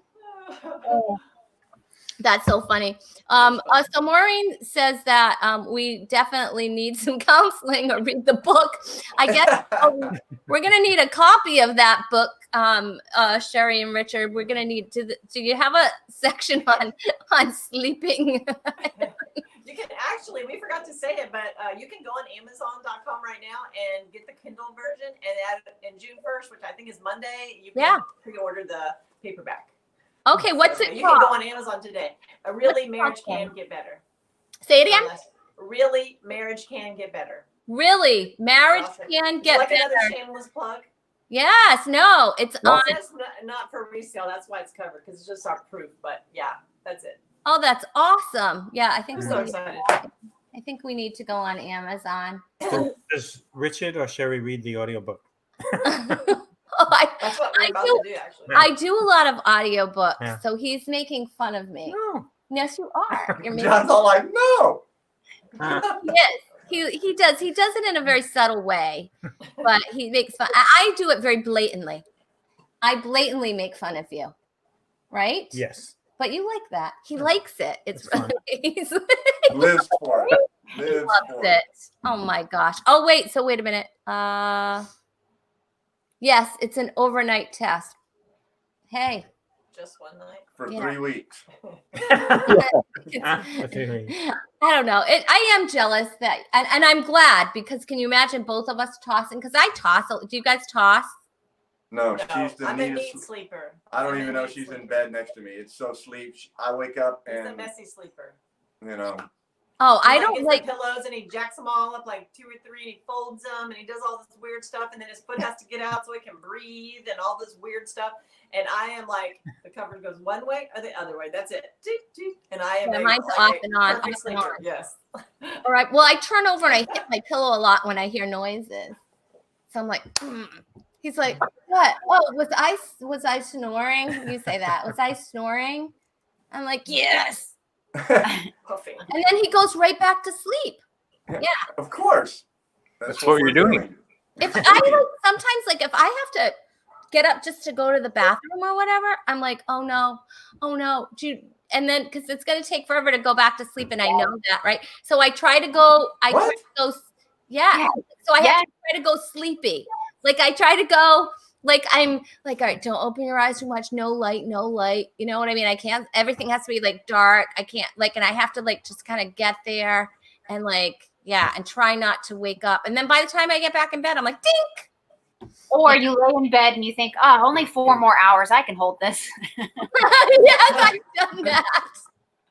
[SPEAKER 1] That's so funny. So Maureen says that we definitely need some counseling or read the book. I guess we're going to need a copy of that book, Sheri and Richard. We're going to need to. Do you have a section on sleeping?
[SPEAKER 4] You can actually, we forgot to say it, but you can go on Amazon.com right now and get the Kindle version. And in June 1st, which I think is Monday, you can pre-order the paperback.
[SPEAKER 1] Okay, what's it
[SPEAKER 4] You
[SPEAKER 1] called?
[SPEAKER 4] can go on Amazon today. Really, marriage can get better.
[SPEAKER 1] Say it again.
[SPEAKER 4] Really, marriage can get better.
[SPEAKER 1] Really, marriage can get
[SPEAKER 4] like
[SPEAKER 1] better.
[SPEAKER 4] Another shameless plug.
[SPEAKER 1] Yes, no, it's on.
[SPEAKER 4] It's not for resale. That's why it's covered because it's just our proof. But yeah, that's it.
[SPEAKER 1] Oh, that's awesome. Yeah, I think
[SPEAKER 4] I'm so excited.
[SPEAKER 1] I think we need to go on Amazon.
[SPEAKER 2] Does Richard or Sheri read the audiobook?
[SPEAKER 4] That's what we're about to do, actually.
[SPEAKER 1] I do a lot of audiobooks, so he's making fun of me.
[SPEAKER 2] No.
[SPEAKER 1] Yes, you are. You're making
[SPEAKER 3] John's all like, no.
[SPEAKER 1] Yes, he does. He does it in a very subtle way, but he makes fun. I do it very blatantly. I blatantly make fun of you, right?
[SPEAKER 2] Yes.
[SPEAKER 1] But you like that. He likes it. It's
[SPEAKER 2] fun.
[SPEAKER 1] He's
[SPEAKER 3] Lives for it.
[SPEAKER 1] he loves it. Oh my gosh. Oh wait. So wait a minute. Yes, it's an overnight test. Hey.
[SPEAKER 4] Just one night.
[SPEAKER 3] For 3 weeks.
[SPEAKER 1] I don't know. I am jealous that, and I'm glad because can you imagine both of us tossing? Because I toss. Do you guys toss?
[SPEAKER 3] No, she's the
[SPEAKER 4] I'm a
[SPEAKER 3] neatest
[SPEAKER 4] neat sleeper.
[SPEAKER 3] I don't even know she's in bed next to me. It's so sleep. I wake up
[SPEAKER 4] He's a
[SPEAKER 3] and
[SPEAKER 4] messy sleeper.
[SPEAKER 3] you know.
[SPEAKER 1] Oh, I
[SPEAKER 4] He
[SPEAKER 1] don't
[SPEAKER 4] gets
[SPEAKER 1] like
[SPEAKER 4] the pillows and he jacks them all up like 2 or 3 and he folds them and he does all this weird stuff and then his foot has to get out so he can breathe and all this weird stuff. And I am like, the cover goes one way or the other way. That's it. And I am
[SPEAKER 1] mine's
[SPEAKER 4] like
[SPEAKER 1] off and on.
[SPEAKER 4] perfect sleeper. Yes.
[SPEAKER 1] All right. Well, I turn over and I hit my pillow a lot when I hear noises. So I'm like, He's like, what? Oh, was I snoring? You say that. Was I snoring? I'm like, yes.
[SPEAKER 4] Puffing.
[SPEAKER 1] And then he goes right back to sleep. Yeah.
[SPEAKER 3] Of course.
[SPEAKER 5] That's what you're doing.
[SPEAKER 1] If I sometimes like if I have to get up just to go to the bathroom or whatever, I'm like, oh no. And then because it's gonna take forever to go back to sleep, and I know that, right? So I try to go. Yeah. So I have to try to go sleepy. Like I try to go. Like I'm like, all right, don't open your eyes too much. No light. You know what I mean? I can't. Everything has to be like dark. I can't like, and I have to like just kind of get there and like, yeah, and try not to wake up. And then by the time I get back in bed, I'm like, dink.
[SPEAKER 6] Or you lay in bed and you think, oh, only 4 more hours. I can hold this.
[SPEAKER 1] Yes, I've done that.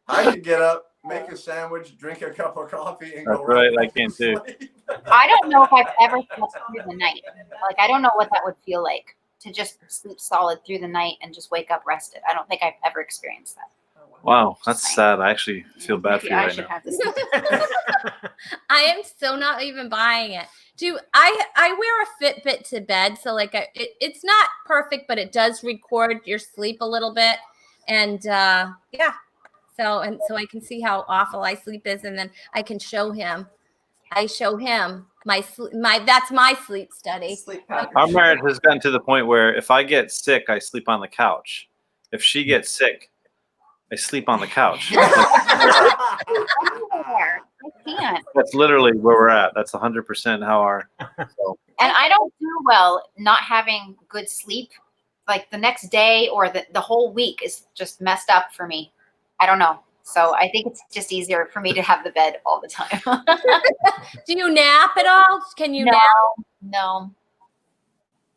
[SPEAKER 3] I could get up, make a sandwich, drink a cup of coffee, and go
[SPEAKER 5] right. I can too.
[SPEAKER 6] I don't know if I've ever slept through the night. Like, I don't know what that would feel like to just sleep solid through the night and just wake up rested. I don't think I've ever experienced that.
[SPEAKER 5] Wow, that's sad. I actually feel bad for you right now.
[SPEAKER 6] Have to sleep.
[SPEAKER 1] I am so not even buying it. I wear a Fitbit to bed, so like it's not perfect, but it does record your sleep a little bit, and yeah. So I can see how awful I sleep is, and then I can show him. I show him that's my sleep study.
[SPEAKER 5] Our marriage has gotten to the point where if I get sick, I sleep on the couch. If she gets sick, I sleep on the couch.
[SPEAKER 6] I can't.
[SPEAKER 5] That's literally where we're at. That's 100% how our. So.
[SPEAKER 6] And I don't do well not having good sleep. Like the next day or the whole week is just messed up for me. I don't know. So I think it's just easier for me to have the bed all the time.
[SPEAKER 1] Do you nap at all? Can you nap?
[SPEAKER 6] No.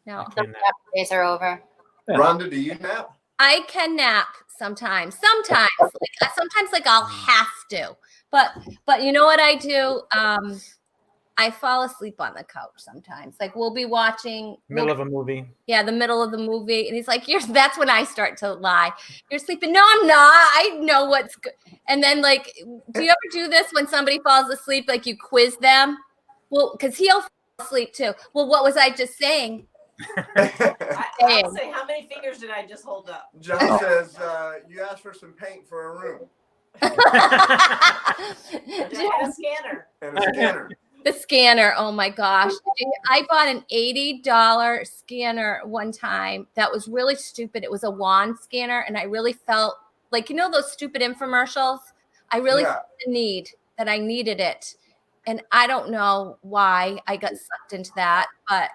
[SPEAKER 1] No.
[SPEAKER 6] The nap days are over.
[SPEAKER 5] Yeah.
[SPEAKER 3] Rhonda, do you nap?
[SPEAKER 1] I can nap sometimes. Sometimes like I'll have to. But you know what I do? I fall asleep on the couch sometimes. Like we'll be watching
[SPEAKER 2] middle of a movie.
[SPEAKER 1] Yeah, the middle of the movie. And he's like, that's when I start to lie. You're sleeping. No, I'm not. I know what's good. And then like, do you ever do this when somebody falls asleep? Like you quiz them? Well, because he'll fall asleep too. Well, what was I just saying?
[SPEAKER 4] I'll say, how many fingers did I just hold up?
[SPEAKER 3] John says, you asked for some paint for a room.
[SPEAKER 4] And a scanner.
[SPEAKER 3] And a scanner.
[SPEAKER 1] The scanner. Oh my gosh. I bought an $80 scanner one time. That was really stupid. It was a wand scanner. And I really felt like, you know, those stupid infomercials. I really
[SPEAKER 3] Yeah.
[SPEAKER 1] felt the need that I needed it. And I don't know why I got sucked into that, but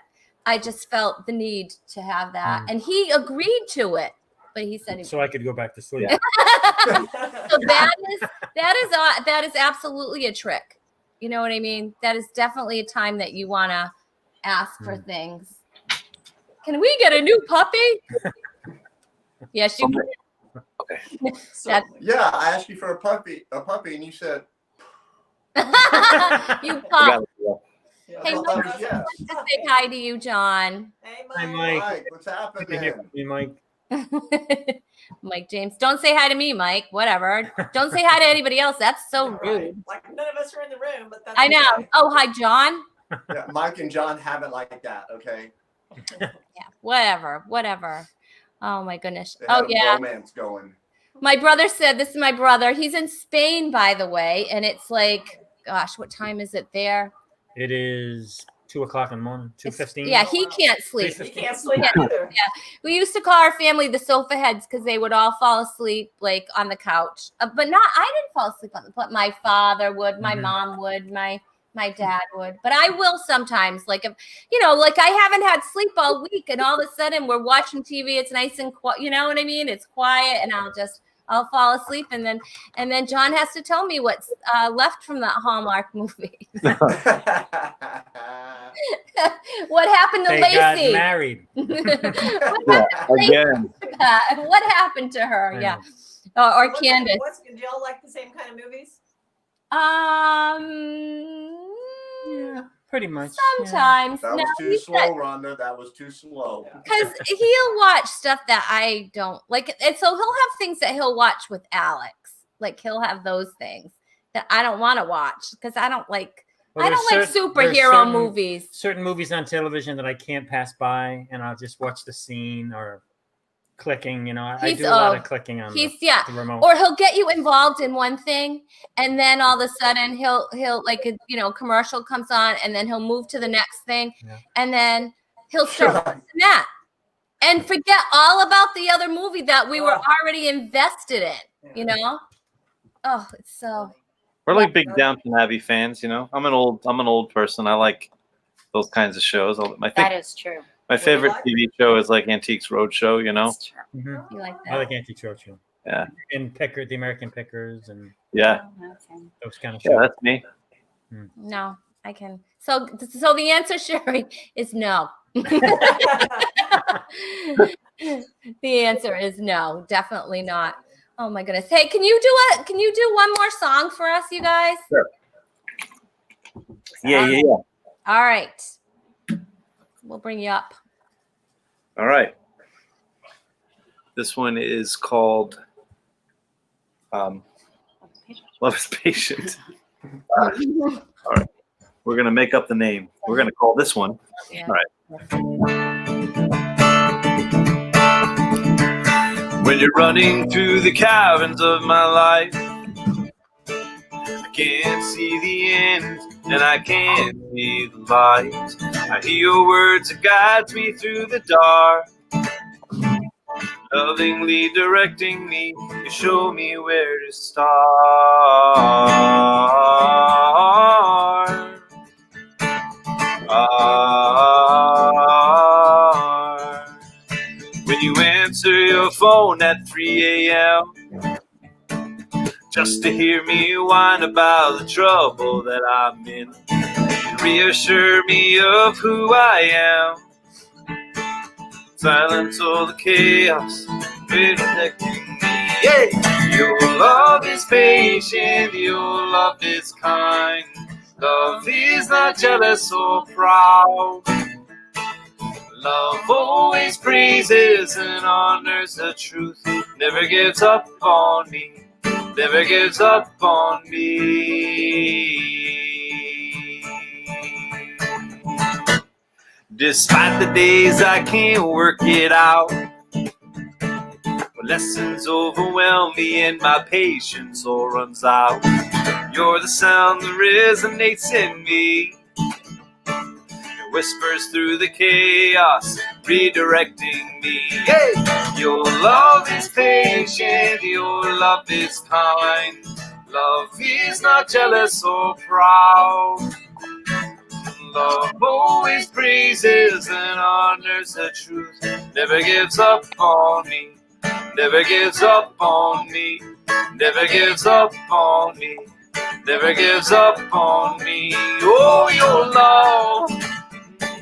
[SPEAKER 1] I just felt the need to have that. And he agreed to it, but he said,
[SPEAKER 2] So I could go back to sleep.
[SPEAKER 5] Yeah.
[SPEAKER 1] so that is absolutely a trick. You know what I mean? That is definitely a time that you want to ask for things. Can we get a new puppy? Yes, you can.
[SPEAKER 5] Okay.
[SPEAKER 4] So,
[SPEAKER 3] Yeah, I asked you for a puppy, and you said,
[SPEAKER 1] You pop.
[SPEAKER 4] yeah.
[SPEAKER 1] Hey,
[SPEAKER 3] Well,
[SPEAKER 1] Mike,
[SPEAKER 3] that was yes.
[SPEAKER 1] to say hi to you, John.
[SPEAKER 4] Hey,
[SPEAKER 2] Hi,
[SPEAKER 4] Mike.
[SPEAKER 2] Mike.
[SPEAKER 3] Mike, what's
[SPEAKER 2] Good to hear
[SPEAKER 3] happening?
[SPEAKER 2] from you, Mike.
[SPEAKER 1] Mike James. Don't say hi to me, Mike. Whatever. Don't say hi to anybody else. That's so
[SPEAKER 4] Right.
[SPEAKER 1] rude.
[SPEAKER 4] Like none of us are in the room, but that's
[SPEAKER 1] I know.
[SPEAKER 4] okay.
[SPEAKER 1] Oh, hi, John.
[SPEAKER 3] Yeah, Mike and John have it like that, okay?
[SPEAKER 1] Yeah, whatever. Oh my goodness.
[SPEAKER 3] They
[SPEAKER 1] Oh
[SPEAKER 3] had a
[SPEAKER 1] yeah.
[SPEAKER 3] romance going.
[SPEAKER 1] My brother said, this is my brother. He's in Spain, by the way. And it's like, gosh, what time is it there?
[SPEAKER 2] It is 2:00 in the morning, 2:15.
[SPEAKER 1] Yeah,
[SPEAKER 4] Oh,
[SPEAKER 1] he
[SPEAKER 4] wow.
[SPEAKER 1] can't sleep.
[SPEAKER 4] He can't sleep
[SPEAKER 1] Yeah.
[SPEAKER 4] either.
[SPEAKER 1] We used to call our family the sofa heads because they would all fall asleep like on the couch. But I didn't fall asleep on the couch. My father would, my mom would, my dad would. But I will sometimes, like, if, you know, like I haven't had sleep all week and all of a sudden we're watching TV. It's nice and quiet. You know what I mean? It's quiet and I'll fall asleep. And then John has to tell me what's left from that Hallmark movie. What happened to
[SPEAKER 2] They
[SPEAKER 1] Lacey?
[SPEAKER 2] got married.
[SPEAKER 5] Again.
[SPEAKER 1] What happened to her?
[SPEAKER 2] I
[SPEAKER 1] Yeah.
[SPEAKER 2] know.
[SPEAKER 1] Or Candace.
[SPEAKER 4] Do y'all like the same kind of movies?
[SPEAKER 2] Yeah, pretty much.
[SPEAKER 1] Sometimes.
[SPEAKER 3] That was too slow, Rhonda. That was too slow.
[SPEAKER 1] Because he'll watch stuff that I don't like. And so he'll have things that he'll watch with Alex. Like he'll have those things that I don't want to watch because I don't like.
[SPEAKER 2] Well,
[SPEAKER 1] I don't like
[SPEAKER 2] there's
[SPEAKER 1] superhero
[SPEAKER 2] certain-
[SPEAKER 1] movies.
[SPEAKER 2] Certain movies on television that I can't pass by, and I'll just watch the scene or clicking. You know, I do a lot of clicking on
[SPEAKER 1] He's
[SPEAKER 2] the remote.
[SPEAKER 1] or he'll get you involved in one thing, and then all of a sudden he'll like a, you know, commercial comes on, and then he'll move to the next thing, and then he'll start watching that and forget all about the other movie that we were already invested in. You know? Oh, it's so.
[SPEAKER 5] We're like big Downton Abbey fans, you know. I'm an old person. I like those kinds of shows.
[SPEAKER 6] That is true.
[SPEAKER 5] My favorite
[SPEAKER 4] like?
[SPEAKER 5] TV show is like Antiques Roadshow, you know.
[SPEAKER 6] That's true.
[SPEAKER 2] Mhm.
[SPEAKER 1] You like
[SPEAKER 2] I
[SPEAKER 1] that?
[SPEAKER 2] like Antique Roadshow.
[SPEAKER 5] Yeah.
[SPEAKER 2] And the American Pickers, and
[SPEAKER 5] Yeah.
[SPEAKER 6] Oh, okay.
[SPEAKER 2] those kind of
[SPEAKER 5] Yeah,
[SPEAKER 2] shows.
[SPEAKER 5] that's me.
[SPEAKER 1] No, I can. So the answer, Sheri, is no. The answer is no, definitely not. Oh my goodness. Hey, can you do one more song for us, you guys?
[SPEAKER 5] Sure. Yeah.
[SPEAKER 1] All right. We'll bring you up.
[SPEAKER 5] All right. This one is called Love is Patient. All right. We're going to make up the name. We're going to call this one.
[SPEAKER 1] Yeah.
[SPEAKER 5] All right. When you're running through the caverns of my life, I can't see the end and I can't see the light. I hear your words that guides me through the dark, lovingly directing me. You show me where to start. When you answer your phone at 3 a.m. just to hear me whine about the trouble that I'm in, and reassure me of who I am. Silence all the chaos, protecting me. Yeah. Your love is patient, your love is kind. Love is not jealous or proud. Love always praises and honors the truth. Never gives up on me. Never gives up on me. Despite the days I can't work it out, when lessons overwhelm me and my patience all runs out, you're the sound that resonates in me. Whispers through the chaos, redirecting me. Hey! Your love is patient, your your love is kind. Love is not jealous or proud. Love always praises and honors the truth. Never gives up on me. Never gives up on me. Never gives up on me. Never gives up on me. Oh, your love.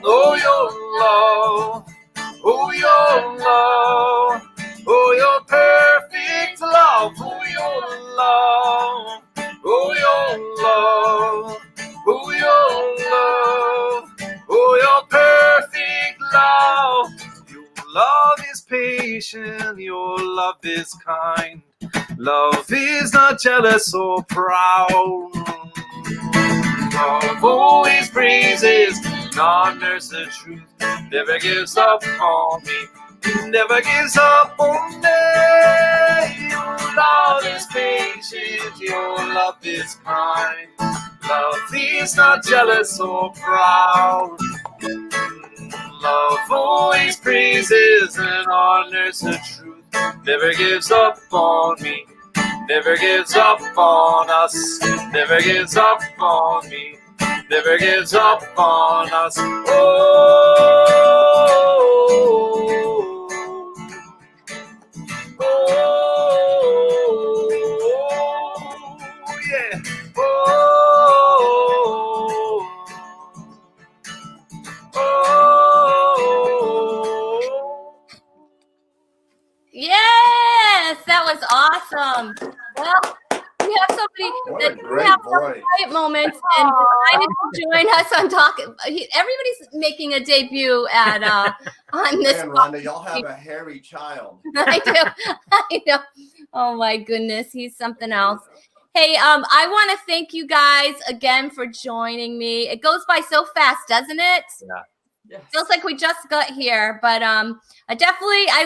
[SPEAKER 5] Oh, your love. Oh, your love. Oh, your perfect love. Oh, your love. Oh, your love. Oh, your love. Oh, your perfect love. Your love is patient. Your love is kind. Love is not jealous or proud. Love always praises and honors the truth. Never gives up on me. Never gives up on me. Your love is patient. Your love is kind. Love is not jealous or proud. Love always praises and honors the truth. Never gives up on me. Never gives up on us. Never gives up on me. Never gives up on us. Oh, oh, yeah. Oh, oh.
[SPEAKER 1] Yes, that was awesome. Well, we have somebody
[SPEAKER 3] What
[SPEAKER 1] that
[SPEAKER 3] a
[SPEAKER 1] didn't
[SPEAKER 3] great
[SPEAKER 1] have some
[SPEAKER 3] voice.
[SPEAKER 1] quiet moments and decided to join us on talking. Everybody's making a debut at on this.
[SPEAKER 3] Man, Rhonda, y'all have a hairy child.
[SPEAKER 1] I do. I know. Oh my goodness, he's something else. Hey, I want to thank you guys again for joining me. It goes by so fast, doesn't it?
[SPEAKER 5] Yeah.
[SPEAKER 4] Yes.
[SPEAKER 1] Feels like we just got here, but I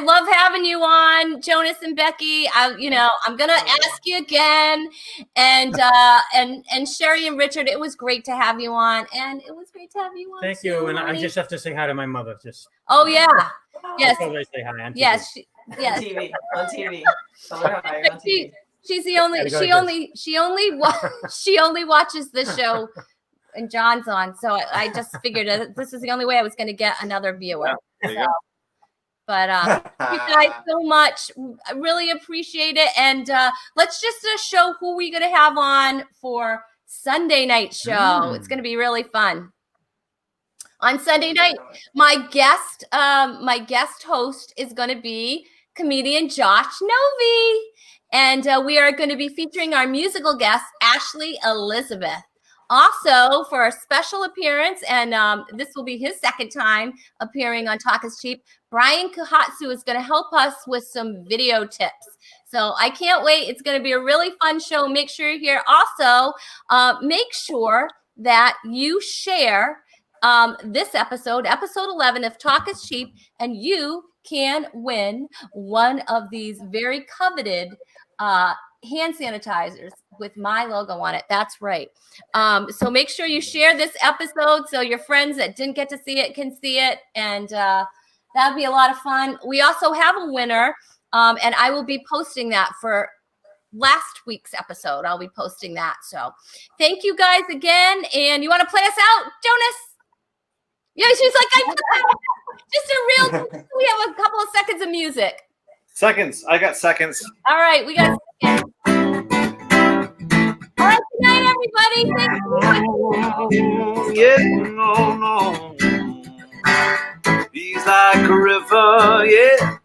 [SPEAKER 1] love having you on, Jonas and Becky. I'm gonna ask you again, and Sheri and Richard. It was great to have you on, and it was great to have you on.
[SPEAKER 2] Thank
[SPEAKER 1] too,
[SPEAKER 2] you. And I
[SPEAKER 1] honey.
[SPEAKER 2] just have to say hi to my mother. Just
[SPEAKER 1] Oh yeah, yes,
[SPEAKER 2] always say hi. On TV.
[SPEAKER 1] yes, yes.
[SPEAKER 4] On TV. Tell her hi, on TV.
[SPEAKER 1] She's the only.
[SPEAKER 2] Gotta go
[SPEAKER 1] She only watches the show. And John's on, so I just figured this is the only way I was going to get another viewer.
[SPEAKER 5] Yeah, there you go.
[SPEAKER 1] But thank you guys so much. I really appreciate it. And let's just show who we're going to have on for Sunday night show. It's going to be really fun. On Sunday night, my guest host is going to be comedian Josh Novi. And we are going to be featuring our musical guest, Ashley Elizabeth. Also, for a special appearance, and this will be his second time appearing on Talk is Cheap, Brian Kahatsu is going to help us with some video tips. So I can't wait. It's going to be a really fun show. Make sure you're here. Also, make sure that you share this episode 11 of Talk is Cheap, and you can win one of these very coveted hand sanitizers with my logo on it. That's right. So make sure you share this episode so your friends that didn't get to see it can see it. And that'd be a lot of fun. We also have a winner, and I will be posting that for last week's episode. I'll be posting that. So thank you guys again. And you want to play us out, Jonas? Yeah, she's like, just a real, we have a couple of seconds of music.
[SPEAKER 5] Seconds. I got seconds.
[SPEAKER 1] All right, we got seconds. All right, good night, everybody. Thank you.
[SPEAKER 5] Yeah, no. He's like a river, yeah.